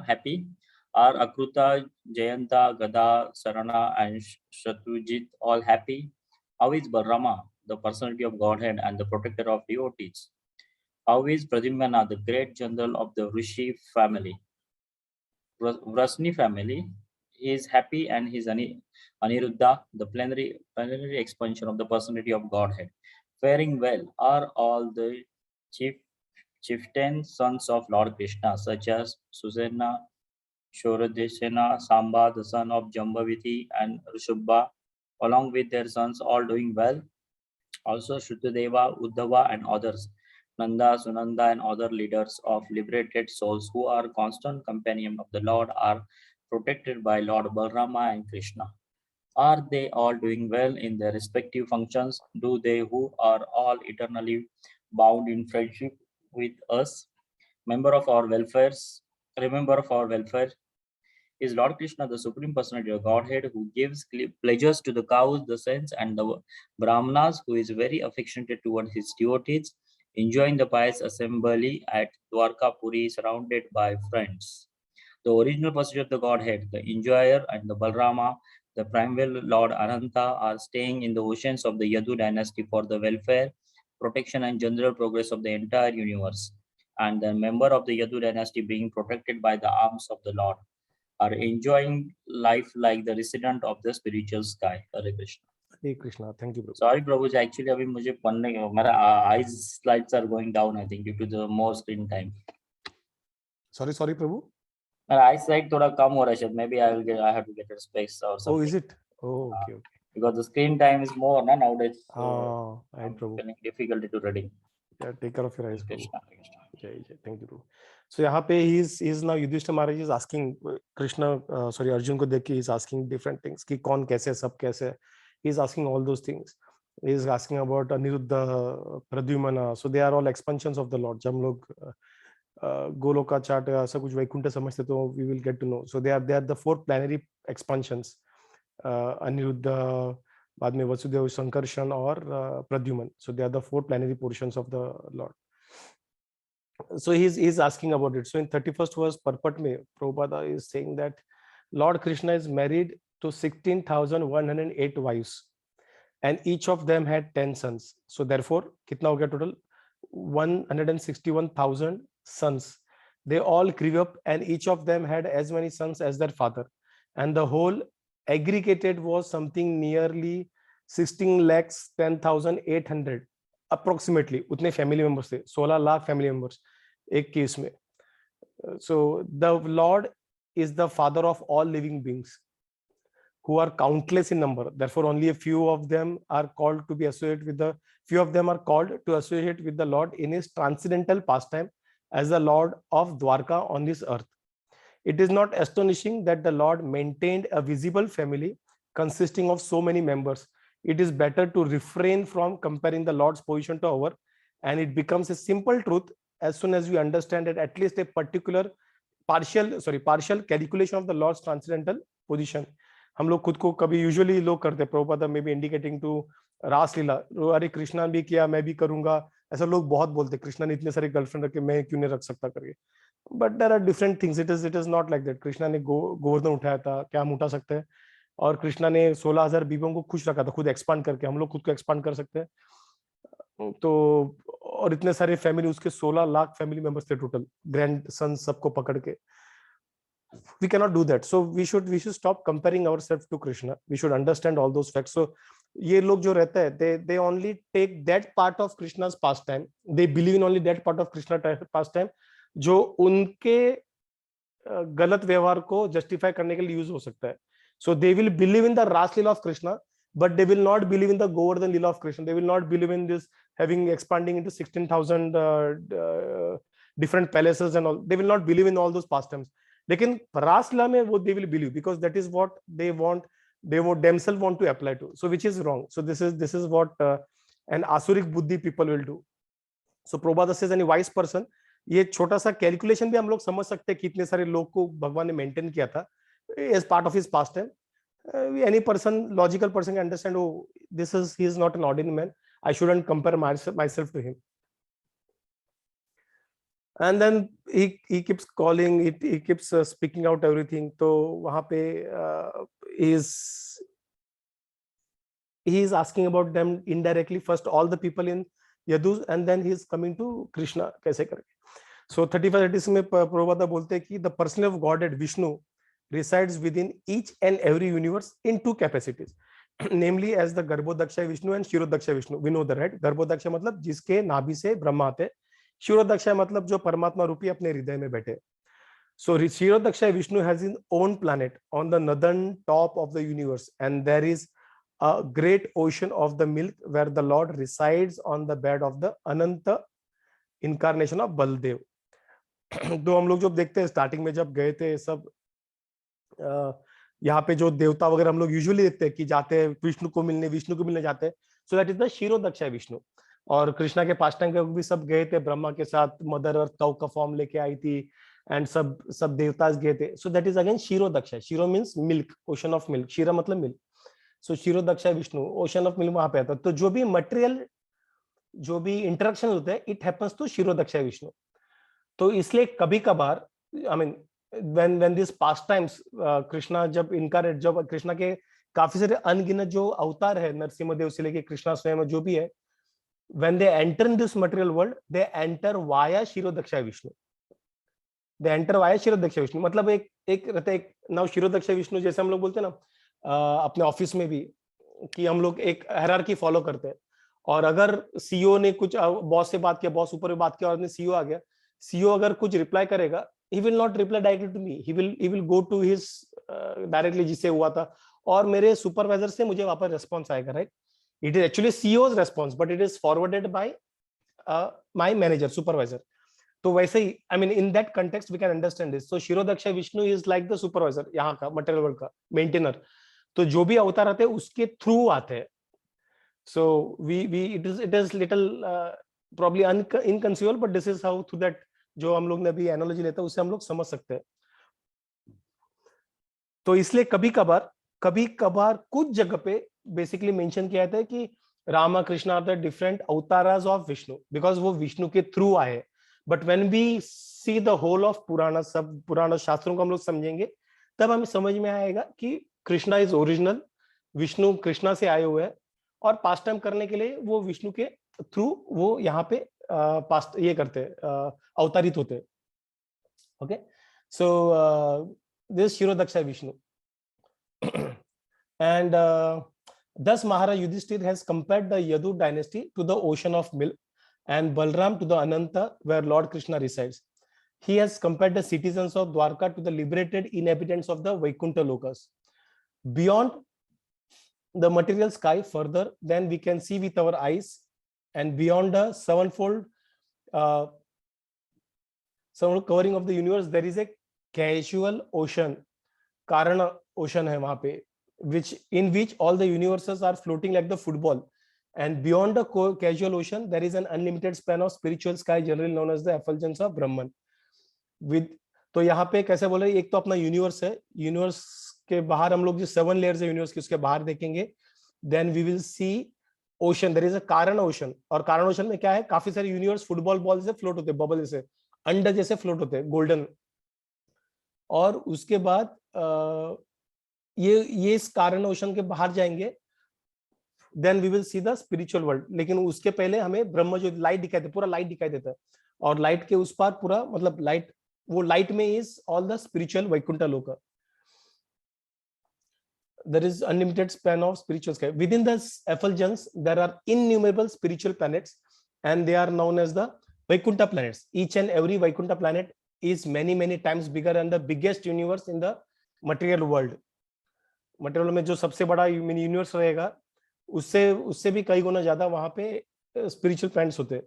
happy? Are Akruta, Jayanta, Gada, Sarana, and Shatrujit all happy? How is Balrama, the personality of Godhead and the protector of devotees? How is Pradyumna, the great general of the Rishi family? Vrasni family? He is happy, and his Aniruddha, the plenary expansion of the personality of Godhead, faring well. Are all the chieftain sons of Lord Krishna, such as Susena, Shoradesena, Samba, the son of Jambaviti, and Rishubha, along with their sons, all doing well? Also Shrutadeva, Uddhava, and others, Nanda, Sunanda, and other leaders of liberated souls who are constant companion of the Lord, are protected by Lord Balrama and Krishna. Are they all doing well in their respective functions? Do they who are all eternally bound in friendship with us? Member of our welfares, remember of our welfare, is Lord Krishna, the Supreme Personality of Godhead, who gives pleasures to the cows, the saints, and the Brahmanas, who is very affectionate toward his devotees, enjoying the pious assembly at Dwarka Puri, surrounded by friends. The original personality of the Godhead, the enjoyer, and the Balrama, the primeval Lord Ananta, are staying in the oceans of the Yadu dynasty for the welfare, protection, and general progress of the entire universe. And the member of the Yadu dynasty, being protected by the arms of the Lord, are enjoying life like the resident of the spiritual sky. Hare Krishna. Hare Krishna. Thank you, Prabhu. Sorry, Prabhu. Actually, अभी मुझे पढ़ने मेरा eyes slides are going down. I think due to the more screen time. Sorry, Prabhu. मेरा eyesight थोड़ा कम हो रहा है शायद. Maybe I have to get a space or something. Oh, is it? Oh, okay. Because the screen time is more nowadays. Right, I'm Prabhu. feeling difficulty to reading. Yeah, take care of your eyes, Prabhu. Krishna. Jai. Thank you, Prabhu. So यहाँ पे he's now Yudhishthira Maharaj is asking Arjun को देख के he's asking different things कि कौन कैसे सब कैसे. He's asking all those things. He's asking about Aniruddha, Pradyumna. So they are all expansions of the Lord. जब हम लोग गोलोका चार्ट ऐसा कुछ वैकुंठ समझते तो we will get to know. So they are the four plenary expansions. Aniruddha, बाद में Vasudev, Sankarshan और Pradyumna. So they are the four plenary portions of the Lord. So he's asking about it. So in 31st verse purport में Prabhupada is saying that Lord Krishna is married to 16,108 wives and each of them had 10 sons. So therefore कितना हो गया total? 161,000 sons. They all grew up and each of them had as many sons as their father, and the whole aggregated was something nearly 16,10,800 approximately. उतने family members थे, 16 lakh family members एक case में. So the Lord is the father of all living beings who are countless in number. Therefore only a few of them are called to be associated with the Lord in his transcendental pastime as the Lord of Dwarka on this earth. It is not astonishing that the Lord maintained a visible family consisting of so many members. It is better to refrain from comparing the Lord's position to our, and it becomes a simple truth as soon as we understand that at least a particular partial calculation of the Lord's transcendental position. हम लोग खुद को कभी usually लोग करते हैं, प्रभुपादा में भी इंडिकेटिंग टू रास लीला, अरे कृष्णा भी किया मैं भी करूंगा, ऐसा लोग बहुत बोलते हैं, कृष्णा ने इतने सारे गर्लफ्रेंड रखे मैं क्यों नहीं रख सकता करके. But there are different things. It is not like that. Krishna ने गोवर्धन उठाया था, क्या हम उठा सकते हैं? और कृष्णा ने 16,000 बीवियों को खुश रखा था खुद एक्सपांड करके. हम लोग खुद को एक्सपांड कर सकते हैं तो, और इतने सारे फैमिली, उसके 16 लाख फैमिली मेंबर्स थे टोटल, ग्रैंड सन सबको पकड़ के. We cannot do that. So we should stop comparing ourselves to Krishna. We should understand all those facts. So ये लोग जो रहते हैं, they only take that part of Krishna's pastime. They believe in only that part of Krishna's pastime जो उनके गलत व्यवहार को justify करने के लिए use हो सकता है. So they will believe in the Ras Leela of Krishna, but they will not believe in the Govardhan Leela of Krishna. They will not believe in this having expanding into 16,000 different palaces and all. They will not believe in all those pastimes. लेकिन रास लीला में वो they will believe because that is what they themselves want to apply to. So which is wrong. So this is what an asuric buddhi people will do. So Prabhupada says any wise person ये छोटा सा calculation भी हम लोग समझ सकते हैं कि इतने सारे लोग को भगवान ने मेंटेन किया था as part of his pastime. Any person, logical person can understand, oh, he is not an ordinary man. I shouldn't compare myself to him. And then he keeps calling, he keeps speaking out everything. तो वहाँ पे he is asking about them indirectly. First, all the people in Yadu, and then he is coming to Krishna. कैसे करके? So 35-36 में प्रभुपादा बोलते हैं कि the person of Godhead Vishnu resides within each and every universe in two capacities, namely as the Garbhodaksha Vishnu and Shirodaksha Vishnu. We know that, right? Garbhodaksha मतलब जिसके नाभि से ब्रह्मा आते, Shirodaksha मतलब जो परमात्मा रूपी अपने हृदय में बैठे. So Shirodaksha Vishnu has his own planet on the northern top of the universe, and there is a great ocean of the milk where the Lord resides on the bed of the Ananta incarnation of Baldev. तो हम लोग जब देखते हैं starting में जब गए थे सब यहाँ पे जो देवता वगैरह हम लोग यूजुअली देखते हैं कि जाते हैं विष्णु को मिलने जाते हैं. So that is the Kshirodaksha Vishnu. और कृष्णा के पास टाइम के भी सब गए थे ब्रह्मा के साथ, मदर अर्थ काउ का फॉर्म लेके आई थी, एंड सब देवता गए थे. So that is again Kshirodaksha. Kshiro means milk, ocean of milk. Kshira मतलब milk. So Kshirodaksha Vishnu, ocean of milk वहां पे आता. तो जो भी मटेरियल, जो भी इंटरेक्शन होते हैं, इट हैपेंस टू शिरोदक्षा विष्णु. तो इसलिए कभी कभार, I mean when these pastimes, Krishna जब इनकारनेट, जब कृष्णा के काफी सारे अनगिनत जो अवतार है, नरसिंहदेव से लेके कृष्णा स्वयं जो भी है, when they enter in this material world, they enter via शिरोदक्षा Vishnu. They enter via शिरोदक्षा Vishnu. मतलब एक रहता है नाउ शिरोदक्षा विष्णु, जैसे हम लोग बोलते हैं ना अपने ऑफिस में भी, कि हम लोग एक हायरार्की फॉलो करते हैं. और अगर सीईओ ने कुछ बॉस से बात किया, बॉस ऊपर में बात किया और सीईओ आ गया, सीईओ अगर कुछ रिप्लाई करेगा, he will not reply directly to me, he will go to his directly जिससे हुआ था, और मेरे सुपरवाइजर से मुझे वापस रिस्पांस आएगा, right? It is actually CEO's response, but it is forwarded by my manager, supervisor. तो वैसे ही, I mean in that context we can understand this. So Kshirodaksha Vishnu is like the supervisor, यहाँ का मटेरियल वर्ल्ड का maintainer. तो जो भी अवतार आते हैं उसके थ्रू आते हैं. So we it is little probably inconceivable, but this is how, through that जो हम लोग ने अभी एनालॉजी लेता है उससे हम लोग समझ सकते हैं. तो इसलिए कभी कभार कुछ जगह पे बेसिकली मेंशन किया जाता है कि Rama Krishna are the different avataras of Vishnu, because वो विष्णु के थ्रू आए. But when we see the whole of Purana, सब पुराना शास्त्रों को हम लोग समझेंगे, तब हमें समझ में आएगा कि कृष्णा इज ओरिजिनल, विष्णु कृष्णा से आए हुए हैं, और पास टाइम करने के लिए वो विष्णु के थ्रू वो यहाँ पे पास्ट ये करते, अवतारित होते. Okay, so this Kshirodaksha Vishnu. And thus Maharaj Yudhishthir has compared the Yadu dynasty to the ocean of milk and Balram to the Ananta where Lord Krishna resides. He has compared the citizens of Dwarka to the liberated inhabitants of the Vaikuntha Lokas. Beyond the material sky, further than we can see with our eyes, and beyond the sevenfold covering of the universe, there is a casual ocean, Karana ocean है वहां पे, in which all the universes are floating like the football. And beyond the casual ocean, there is an unlimited span of spiritual sky, generally known as the effulgence of Brahman. तो यहाँ पे कैसे बोल रहे हैं, एक तो अपना यूनिवर्स है, यूनिवर्स के बाहर हम लोग जो 7 लेयर्स है यूनिवर्स के, उसके बाहर देखेंगे, then we will see ocean, there is a कारण ओशन. और कारण ओशन में क्या है, काफी सारे यूनिवर्स फुटबॉल बॉल से फ्लोट होते हैं, बबल जैसे, अंडा जैसे फ्लोट होते हैं, गोल्डन. और उसके बाद ये इस कारण ओशन के बाहर जाएंगे, then we will see the spiritual world. लेकिन उसके पहले हमें ब्रह्म जो लाइट दिखाई देता है, पूरा लाइट दिखाई देता है, और लाइट के उस पार पूरा मतलब लाइट, वो लाइट में is all the spiritual Vaikuntha लोका. There is unlimited span of spiritual sky. Within the effulgence, there are innumerable spiritual planets, and they are known as the Vaikuntha planets. Each and every Vaikuntha planet is many times bigger than the biggest universe in the material world. Material में जो सबसे बड़ा universe रहेगा, उससे भी कई गुना ज्यादा वहां पे spiritual planets होते हैं.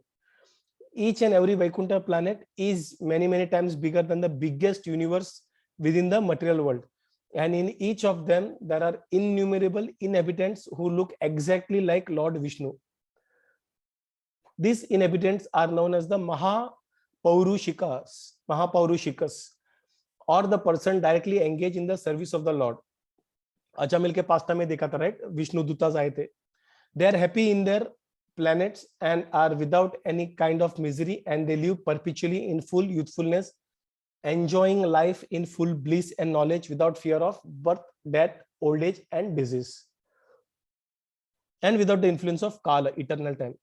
Each and every Vaikuntha planet is many times bigger than the biggest universe within the material world. And in each of them, there are innumerable inhabitants who look exactly like Lord Vishnu. These inhabitants are known as the Maha Mahapaurushicus, or the person directly engaged in the service of the Lord. Ajamil के pasta में देखा था, right, Vishnu दूतास आए थे. They are happy in their planets and are without any kind of misery, and they live perpetually in full youthfulness, enjoying life in full bliss and knowledge without fear of birth, death, old age, and disease, and without the influence of Kala, eternal time.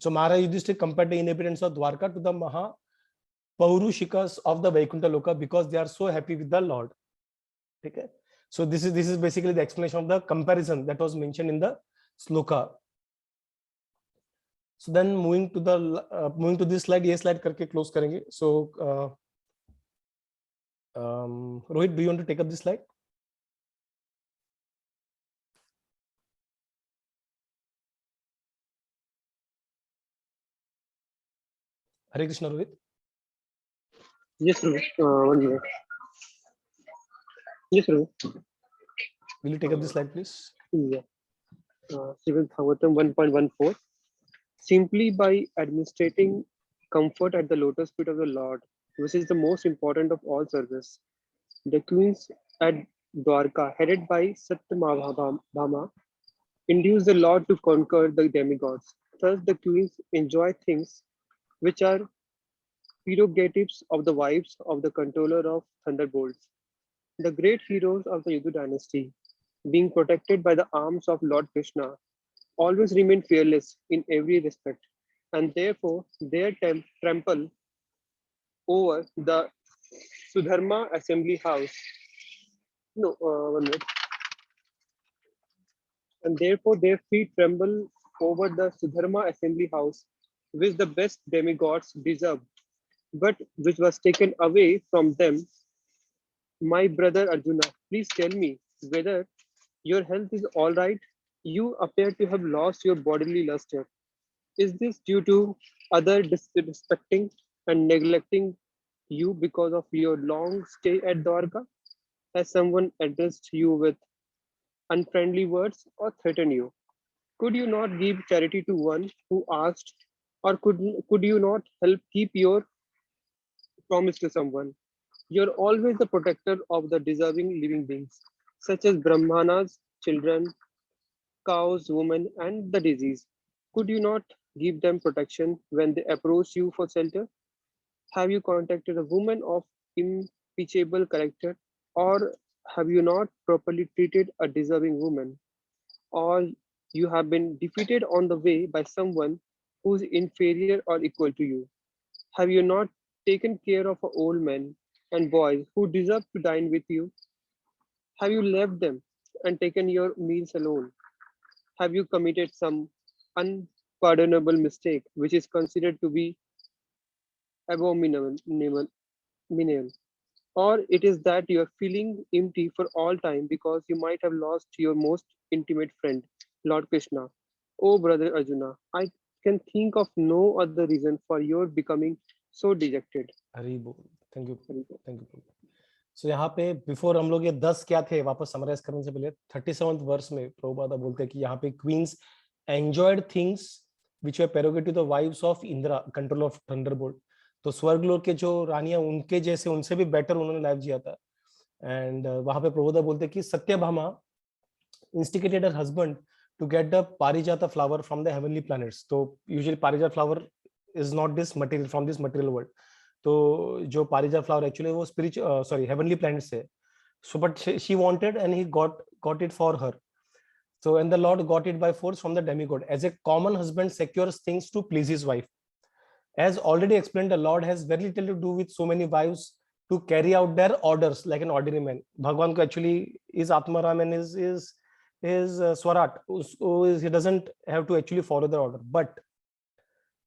So Maharaj Yudhishthira compared the inhabitants of Dwarka to the Mahapurushikas of the Vaikuntha Loka because they are so happy with the Lord. Okay? So this is basically the explanation of the comparison that was mentioned in the sloka. So then moving to this slide, ये slide करके close करेंगे. So Rohit, do you want to take up this slide? Hare Krishna, Rohit. Yes, sir. 1 minute. Yes, sir. Will you take up this slide, please? Yeah. Srimad Bhagavatam 1.14. Simply by administrating comfort at the lotus feet of the Lord, which is the most important of all service, the queens at Dwarka, headed by Satyabhama, induce the Lord to conquer the demigods. Thus, the queens enjoy things which are prerogatives of the wives of the controller of thunderbolts. The great heroes of the Yadu dynasty, being protected by the arms of Lord Krishna, always remain fearless in every respect, and therefore they trample over the Sudharma assembly house. No, 1 minute. And therefore their feet tremble over the Sudharma assembly house, which the best demigods deserve, but which was taken away from them. My brother Arjuna, please tell me whether your health is all right. You appear to have lost your bodily luster. Is this due to other disrespecting and neglecting you because of your long stay at Dwarka? Has someone addressed you with unfriendly words or threatened you? Could you not give charity to one who asked, or could you not help keep your promise to someone? You're always the protector of the deserving living beings, such as Brahmanas, children, cows, women, and the disease. Could you not give them protection when they approach you for shelter? Have you contacted a woman of impeachable character, or have you not properly treated a deserving woman? Or you have been defeated on the way by someone who is inferior or equal to you? Have you not taken care of old men and boys who deserve to dine with you? Have you left them and taken your meals alone? Have you committed some unpardonable mistake which is considered to be abominable? Or it is that you are feeling empty for all time because you might have lost your most intimate friend, Lord Krishna. Oh, brother Arjuna, I can think of no other reason for your becoming so dejected. हरी बोल. Thank you. सो यहाँ पे before हम लोग ये 10 क्या थे वापस summarise करने से पहले 37th वर्स में प्रभुपादा बोलते हैं कि यहाँ पे queens enjoyed things which were prerogative the wives of Indra, control of thunderbolt. तो स्वर्गलोक के जो रानियां उनके जैसे उनसे भी बेटर उन्होंने लाइफ जिया था. एंड वहां पे प्रभुपादा बोलते हैं कि Satyabhama instigated her husband to get the parijata flower from the heavenly planets. तो usually parijata flower is not this material from this material world. तो जो parijata flower actually वो spiritual heavenly planets है. So but she wanted and he got it for her. So and the Lord got it by force from the demigod. As a common husband secures things to please his wife. As already explained, the Lord has very little to do with so many wives to carry out their orders like an ordinary man. Bhagwan ko actually is Atmaram and is Swarat. He doesn't have to actually follow the order. But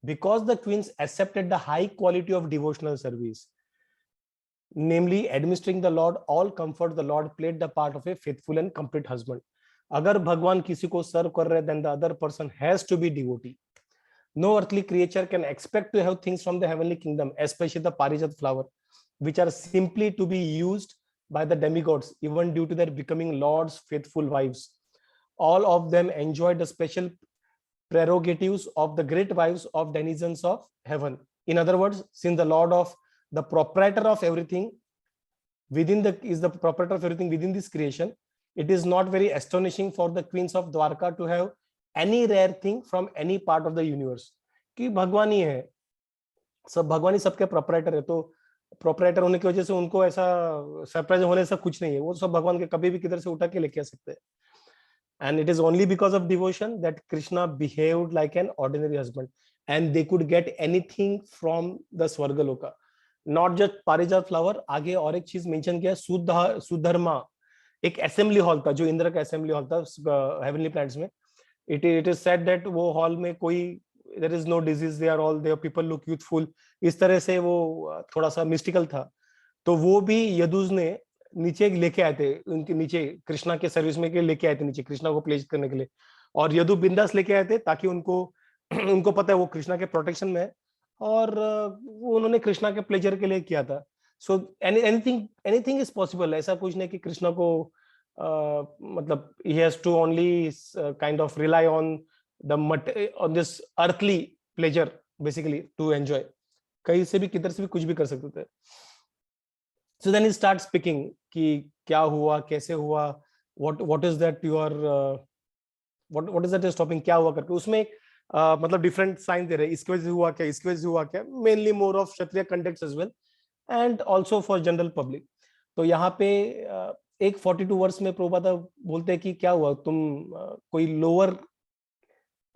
because the queens accepted the high quality of devotional service, namely administering the Lord all comfort, the Lord played the part of a faithful and complete husband. अगर भगवान किसी को सर्व कर रहे, then the other person has to be devotee. No earthly creature can expect to have things from the heavenly kingdom, especially the parijat flower, which are simply to be used by the demigods, even due to their becoming Lord's faithful wives. All of them enjoy the special prerogatives of the great wives of denizens of heaven, In other words, since the lord of the proprietor of everything within this creation, it is not very astonishing for the queens of Dwarka to have any rare thing from any part of the universe. कि भगवान ही है, सब भगवान ही सबके proprietor है, तो proprietor होने की वजह से उनको ऐसा सरप्राइज होने से कुछ नहीं है, वो सब भगवान के कभी भी किधर से उठा के लेके आ सकते हैं. And it is only because of devotion that Krishna behaved like an ordinary husband, and they could get anything from the Swargaloka, not just Parijat flower. आगे और एक चीज मेंशन किया, सुधर्मा, एक असेंबली हॉल था जो इंद्र का असेंबली हॉल था हेवनली प्लैनेट्स में. It is said that वो हॉल में कोई there is no disease, they are all there, people look youthful, इस तरह से वो थोड़ा सा मिस्टिकल था. तो वो भी यदुज ने नीचे लेके आए थे, उनके नीचे कृष्णा के सर्विस में के लेके आए थे नीचे कृष्णा को प्लेज करने के लिए, और यदु बिंदास लेके आए थे ताकि उनको पता है वो कृष्णा के प्रोटेक्शन में है, और वो उन्होंने कृष्णा के प्लेजर के लिए किया था. So anything is possible. ऐसा कुछ नहीं कि कृष्णा को मतलब he has to only kind of rely on this earthly pleasure basically to enjoy. कहीं से भी किधर से भी कुछ भी कर सकते थे. So then he starts speaking कि क्या हुआ, कैसे हुआ, what is that your what is that is stopping, क्या हुआ करके उसमें मतलब डिफरेंट साइन दे रहे हैं, इसकी वजह से हुआ क्या, इसकी वजह से हुआ क्या, mainly more of kshatriya context as well and also for general public. तो यहाँ पे एक 42 वर्ष में प्रभुपाद बोलते हैं कि क्या हुआ, तुम कोई लोअर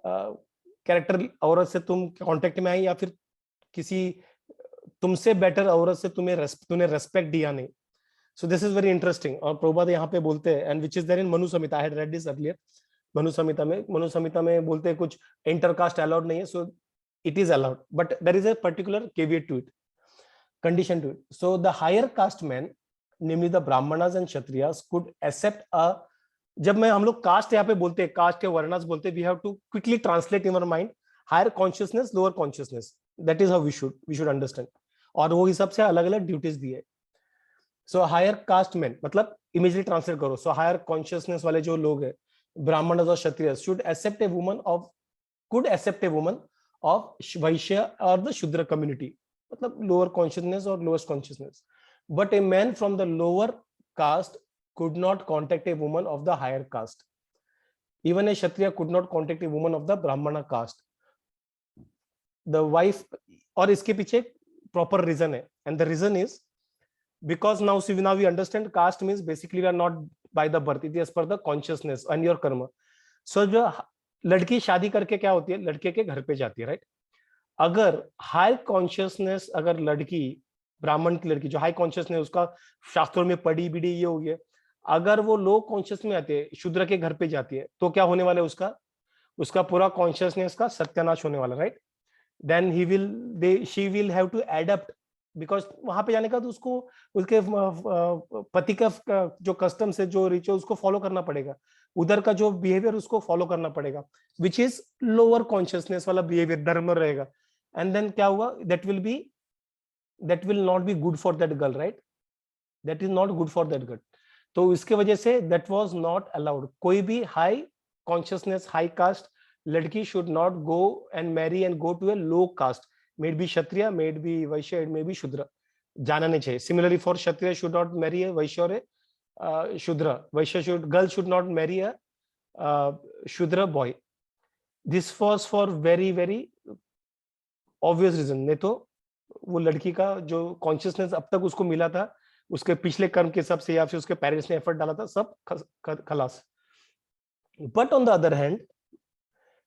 कैरेक्टर औरत से तुम कांटेक्ट में आई, या फिर किसी तुमसे बेटर औरत से तूने रेस्पेक्ट दिया नहीं. So this is very interesting. और प्रभुपाद यहाँ पे बोलते हैं, and which is there in Manu Samhita, I had read this earlier. Manu Samhita में बोलते हैं कुछ इंटरकास्ट अलाउड नहीं है. So it is allowed, but there is a particular caveat to it, condition to it. So the higher caste man, namely the brahmanas and kshatriyas, could accept a, जब मैं हम लोग कास्ट यहाँ पे बोलते हैं, कास्ट या वर्णास बोलते हैं, we have to quickly translate in our mind higher consciousness, lower consciousness. That is how we should understand. और वो हिसाब से अलग अलग ड्यूटीज दिए. सो हायर कास्ट मैन मतलब इमीडिएटली ट्रांसलेट करो, सो हायर कॉन्शियसनेस वाले जो लोग हैं, ब्राह्मणस और क्षत्रिय, should accept a woman of, could accept a woman of वैश्य और द शूद्र कम्युनिटी, मतलब लोअर कॉन्शियसनेस और lowest consciousness. But a man from the lower caste could not contact a woman of the higher caste. Even a Kshatriya could not contact a woman of the Brahmana caste. The wife, और इसके पीछे proper reason है, and the reason is because now we understand caste means basically we are not by the birth, it is as per the consciousness and your karma. So जो लड़की शादी करके क्या होती है, लड़के के घर पे जाती है, राइट. अगर हाई कॉन्शियसनेस, अगर लड़की ब्राह्मण की लड़की जो हाई कॉन्शियसनेस उसका शास्त्रों में पढ़ी बिड़ी ये हो गया, अगर वो लो कॉन्शियस में आते हैं, शूद्र के घर पे जाती है, तो क्या होने वाला है, उसका पूरा कॉन्शियसनेस का सत्यानाश होने वाला, right. Then she will have to adapt, because वहां पे जाने का तो उसको उसके पति का जो कस्टम्स है, जो रिचुअल, उसको फॉलो करना पड़ेगा, उधर का जो बिहेवियर उसको फॉलो करना पड़ेगा, विच इज लोअर कॉन्शियसनेस वाला बिहेवियर, धर्म रहेगा. एंड देन क्या हुआ, that will not be good for that girl, right? That is not good for that girl. तो इसके वजह से that was not allowed. कोई भी high consciousness, high caste लड़की should not go and marry and go to a low caste. May it be Kshatriya, may it be Vaishya, it may be Shudra. जाना नहीं चाहिए. Similarly for Kshatriya should not marry a Vaishya or a Shudra. Girl should not marry a Shudra boy. This was for very very obvious reason. नहीं तो वो लड़की का जो consciousness अब तक उसको मिला था, उसके पिछले कर्म के हिसाब से या फिर उसके पेरेंट्स ने एफर्ट डाला था, सब खलास. But on the other hand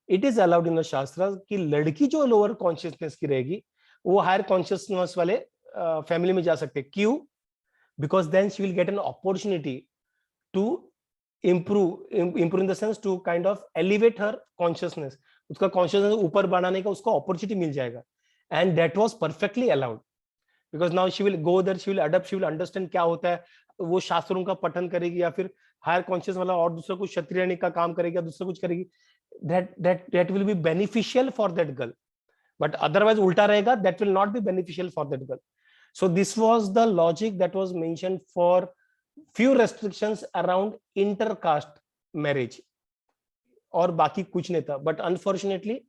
it is allowed in the शास्त्र कि लड़की जो लोअर कॉन्शियसनेस की रहेगी, वो हायर कॉन्शियसनेस वाले फैमिली में जा सकते. क्यों? Because then she will get an opportunity to improve in the sense to kind of elevate her consciousness. उसका कॉन्शियसनेस ऊपर बढ़ाने का उसको अपॉर्चुनिटी मिल जाएगा. And that was perfectly allowed because now she will go there, she will adapt, she will understand क्या होता है, वो शास्त्रों का पठन करेगी, या फिर हायर कॉन्शियस वाला और दूसरा कुछ क्षत्रिय का काम करेगी, या दूसरा कुछ करेगी. that will be beneficial for that girl, but otherwise उल्टा रहेगा, that will not be beneficial for that girl. So this was the logic that was mentioned for few restrictions around intercaste marriage, और बाकी कुछ नहीं था. But unfortunately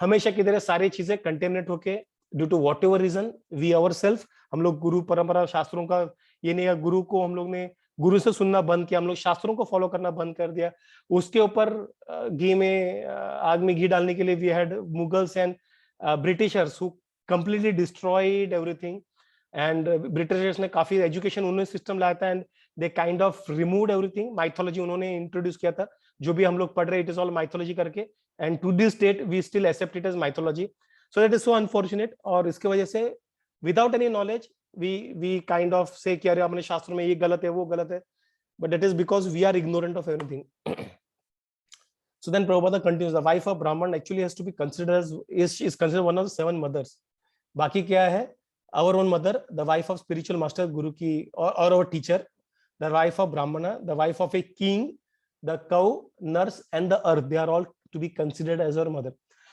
हमेशा की तरह सारी चीजें कंटेमिनेट होके due to whatever reason we ourself, हम लोग गुरु परंपरा शास्त्रों का ये नहीं है, गुरु को हम लोग ने गुरु से सुनना बंद किया, हम लोग शास्त्रों को फॉलो करना बंद कर दिया, उसके ऊपर घी में आग में घी डालने के लिए we had Mughals and Britishers who completely destroyed everything, and Britishers ने काफी एजुकेशन उन्होंने सिस्टम लाया था and they kind of removed everything, mythology उन्होंने इंट्रोड्यूस किया था, जो भी हम लोग पढ़ रहे इट इज ऑल माइथोलॉजी करके, and to this date we still accept it as mythology, so that is so unfortunate. और इसके वजह से without any knowledge we kind of से कि अरे अपने शास्त्रों में ये गलत है वो गलत है, but that is because we are ignorant of everything. So then Prabhupada continues, the wife of Brahman actually has to be considered as is considered one of the 7 mothers. बाकी क्या है, our own mother, the wife of spiritual master guru की or our teacher, the wife of Brahmana, the wife of a king, the cow, nurse and the earth, they are all to be considered as our mother.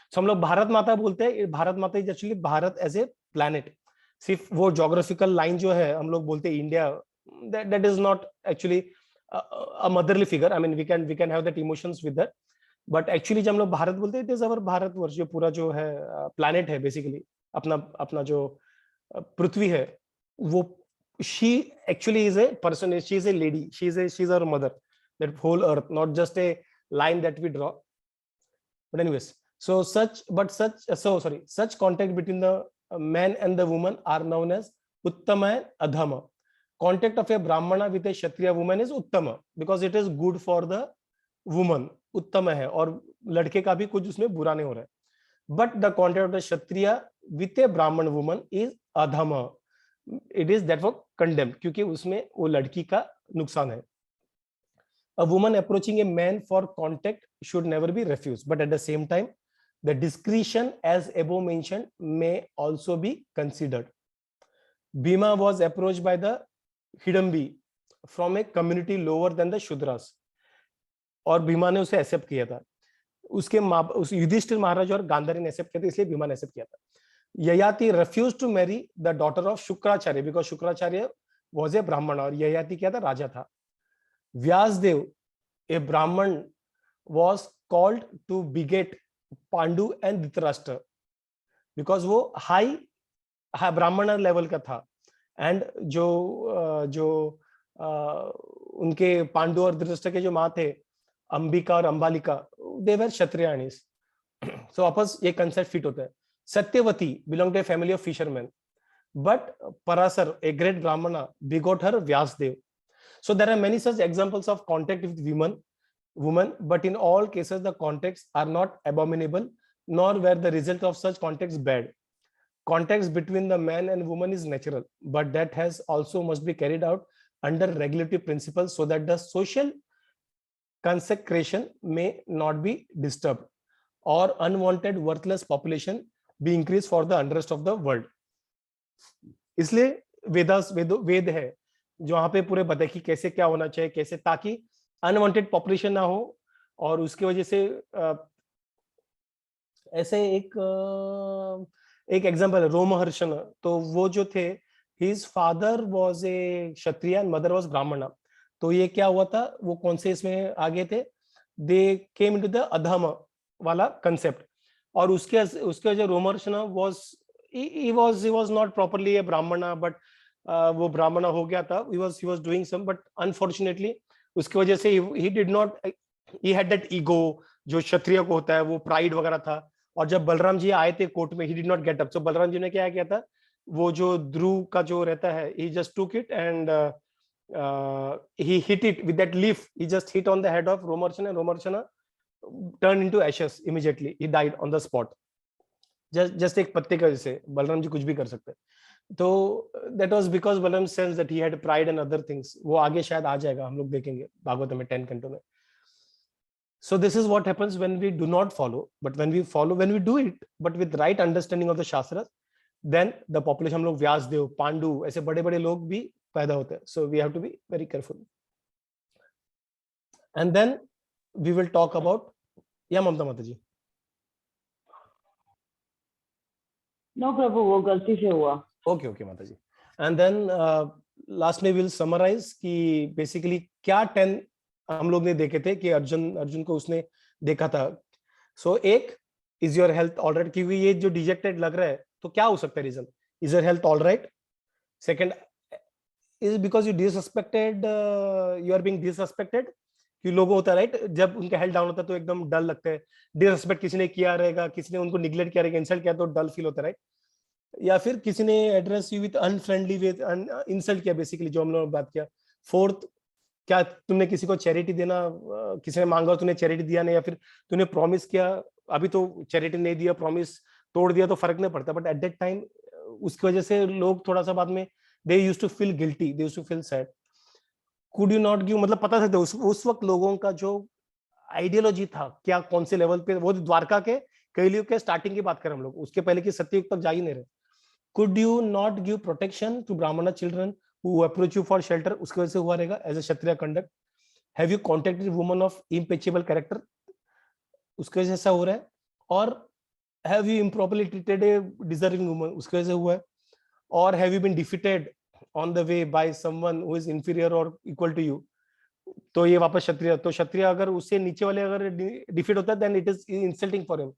So हम लोग भारत माता बोलते हैं, Bharat Mata is actually Bharat as a planet, सिर्फ वो geographical line जो है हम लोग बोलते हैं India, that is not actually a motherly figure. I mean we can have that emotions with that, but actually जब हम लोग भारत बोलते हैं it is our भारतवर्ष, जो पूरा जो है planet है basically, अपना जो पृथ्वी है वो, she actually is a person, she is a lady, she is our mother, that whole earth, not just a line that we draw. But anyways, such contact between the man and the woman are known as uttama and adhama. Contact of a brahmana with a kshatriya woman is uttama because it is good for the woman, uttama है, और लड़के का भी कुछ उसमें बुरा नहीं हो रहा है. But the contact of the kshatriya with a brahman woman is adhama. It is therefore condemned क्योंकि उसमें वो लड़की का नुकसान है. A woman approaching a man for contact should never be refused, but at the same time, the discretion as above mentioned may also be considered. Bhima was approached by the Hidambi from a community lower than the Shudras, और भीमा ने उसे accept किया था. उस युधिष्ठिर महाराज और गांधारी ने accept किया था, इसलिए भीमा ने एक्सेप्ट किया था. Yayati refused to marry the daughter of Shukracharya because Shukracharya was a Brahman, और ययाति क्या था, राजा था. Vyasdev, a Brahman, was called to beget Pandu and Dhritarashtra because वो high ब्राह्मण लेवल का था, एंड जो उनके पांडु और धृतराष्ट्र के जो माँ थे, अंबिका और अंबालिका, they were क्षत्रियाणीज. So आपस ये कंसेप्ट फिट होता है. Satyavati belonged to a family of fishermen, but Parasar, a great Brahmana, begot her Vyasdev. So there are many such examples of contact with women, but in all cases the contacts are not abominable, nor were the result of such contacts bad. Contacts between the man and woman is natural, but that has also must be carried out under regulatory principles so that the social consecration may not be disturbed or unwanted worthless population be increased for the unrest of the world. इसलिए वेद है जो वहां पे पूरे बताए कि कैसे क्या होना चाहिए, कैसे, ताकि अनवांटेड पॉपुलेशन ना हो, और उसकी वजह से ऐसे एक एग्जांपल है रोमहर्षण. तो वो जो थे, his father was a Kshatriya and mother was ब्राह्मणा. तो ये क्या हुआ था, वो कौन से इसमें आगे थे, दे केम इनटू द अधम वाला कंसेप्ट. और उसके जो Romaharshana he was not properly a brahmana, but वो ब्राह्मण हो गया था, he was doing some, but unfortunately उसकी वजह से he had that ego जो क्षत्रिय को होता है, वो प्राइड वगैरह था. और जब बलराम जी आए थे कोर्ट में, he did not get up. So Balram ji ने क्या किया था, वो जो ध्रुव का जो रहता है, he just took it and he hit it with that leaf. He just hit on the head of Romarchana, and Romarchana turned into ashes immediately. He died on the spot. Just एक पत्ते का, जैसे बलराम जी कुछ भी कर सकते हैं. तो that was because Balaram sensed that he had pride and other things. वो आगे शायद आ जाएगा, हम लोग देखेंगे भागवत में 10 canto में. So this is what happens when we do not follow, but when we do it, but with right understanding of the Shastras, then the population, हम लोग व्यासदेव, पांडु, ऐसे बड़े-बड़े लोग भी पैदा होते हैं. So we have to be very careful. And then we will talk about, या ममता माता जी. No, Prabhu, वो गलती से हुआ. Okay, माता जी. And then last में we'll summarize कि basically क्या 10 हम लोग ने देखे थे कि अर्जुन को उसने देखा था. So एक is your health all right, क्योंकि ये जो डिजेक्टेड लग रहा है तो क्या हो सकता है reason, is your health all right. Second is because you disrespected, you are being disrespected, कि लोगों होता है राइट, जब उनका हेल्थ डाउन होता है तो एकदम डल लगता है, डिसरिस्पेक्ट किसी ने किया रहेगा, किसी ने उनको निग्लेक्ट किया रहेगा, इंसल्ट किया तो डल फील होता है राइट. या फिर किसी ने address you with unfriendly way, insult किया बेसिकली, जो हम लोगों ने बात किया. फोर्थ, क्या तुमने किसी को चैरिटी देना, किसी ने मांगा और तूने चैरिटी दिया नहीं, या फिर तूने प्रॉमिस किया, अभी तो चैरिटी नहीं दिया, प्रॉमिस तोड़ दिया तो फर्क नहीं पड़ता, बट एट दैट टाइम उसकी वजह से लोग थोड़ा सा बाद में they used to feel guilty, they used to feel sad. Could you not give, मतलब पता था उस वक्त लोगों का जो आइडियोलॉजी था क्या, कौन से लेवल पे, वो द्वारका के कलियुग के स्टार्टिंग की बात करें हम लोग, उसके पहले की सत्ययुग तक जा ही नहीं रहे. Could you not give protection to Brahmin children who approach you for shelter, उसकी वजह से हुआ रहेगा as a Kshatriya conduct. Have you contacted woman of impeccable character, उसकी वजह से ऐसा हो रहा है. और have you improperly treated a deserving woman, उसकी वजह से हुआ है. और have you been defeated on the way by someone who is inferior और इक्वल टू यू, तो ये वापस क्षत्रिय, तो क्षत्रिय अगर उससे नीचे वाले अगर डिफीट होता है then it is insulting for him,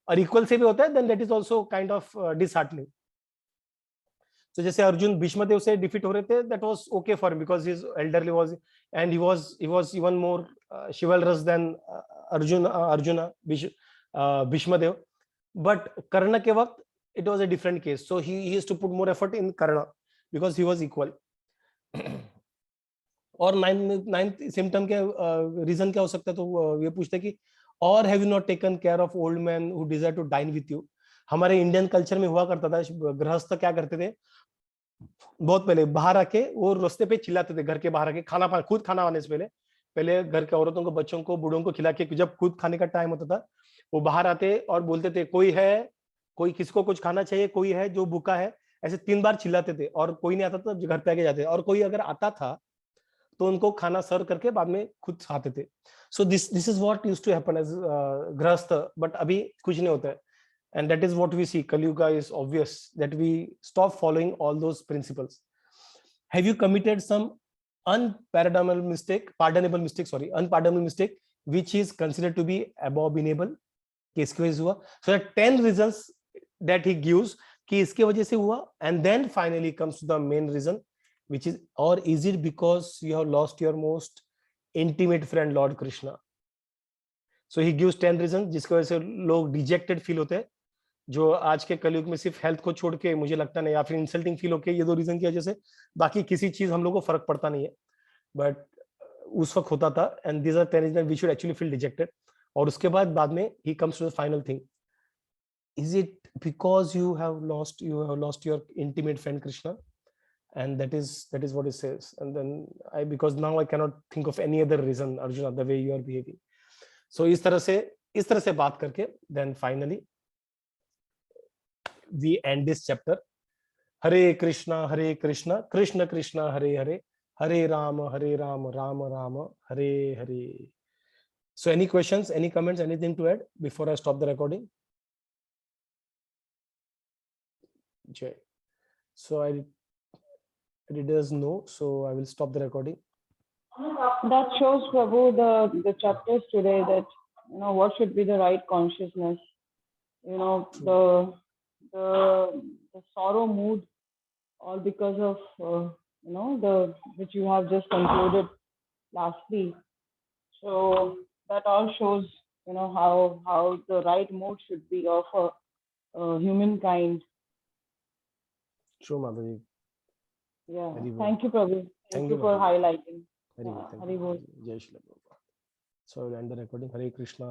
और इक्वल से भी होता है then that is also kind of disheartening. तो जैसे अर्जुन भीष्मदेव से डिफीट हो रहे थे, that was okay for him because his elderly was, and he was even more chivalrous than Arjun Bhishmadev. But Karna के वक्त it was a different case, so he used to put more effort in Karna because he was equal. और ninth symptom क्या reason क्या हो सकता है, तो ये पूछते कि और have you not taken care of old man who desire to dine with you. हमारे इंडियन कल्चर में हुआ करता था, गृहस्थ क्या करते थे, बहुत पहले बाहर आके वो रास्ते पे चिल्लाते थे, घर के बाहर आके खाना खुद खाना आने से पहले पहले घर के औरतों को, बच्चों को, बूढ़ों को खिला के, जब खुद खाने का टाइम होता था वो बाहर आते और बोलते थे कोई है, कोई किसको कुछ खाना चाहिए, कोई है जो भूखा है, ऐसे 3 बार चिल्लाते थे. और कोई नहीं आता था घर पे आके जाते, और कोई अगर आता था तो उनको खाना सर्व करके बाद में खुद खाते थे. So this is what used to happen as grihastha. But अभी कुछ नहीं होता है, and that is what we see. Kali Yuga is obvious that we stop following all those principles. Have you committed some unpardonable mistake which is considered to be abominable? किसकी वजह से हुआ? So there are 10 reasons that he gives कि इसके वजह से हुआ, and then finally comes to the main reason, which is, or is it because you have lost your most intimate friend Lord Krishna? So he gives 10 reasons जिसकी वजह से लोग dejected feel होते हैं, जो आज के कलयुग में सिर्फ हेल्थ को छोड़ के मुझे लगता नहीं, या फिर इंसल्टिंग फील होके, ये 2 रीजन की वजह से, बाकी किसी चीज हम लोग को फर्क पड़ता नहीं है, बट उस वक्त होता था. And these are 10 reason we should actually feel dejected. और उसके बाद में ही comes to the final thing, is it because you have lost your intimate friend Krishna, and that is what it says. And then because now I cannot think of any other reason, Arjuna, the way you are behaving. So इस तरह से बात करके then finally we end this chapter. Hare Krishna Krishna Krishna Hare Hare, Hare Rama Rama Rama Hare Hare. So any questions, any comments, anything to add before I stop the recording? Jay. So readers know, so I will stop the recording. That shows, Prabhu, the chapters today, that what should be the right consciousness. The sorrow mood, all because of the which you have just concluded lastly. So that all shows how the right mood should be of humankind. True, Madhavi. Yeah. Very well. Thank you, Prabhu. Thank you for Madhavi. highlighting. Very well. Thank Hari you. Bol. Jai Shri Prabhupada. So I will end the recording. Hare Krishna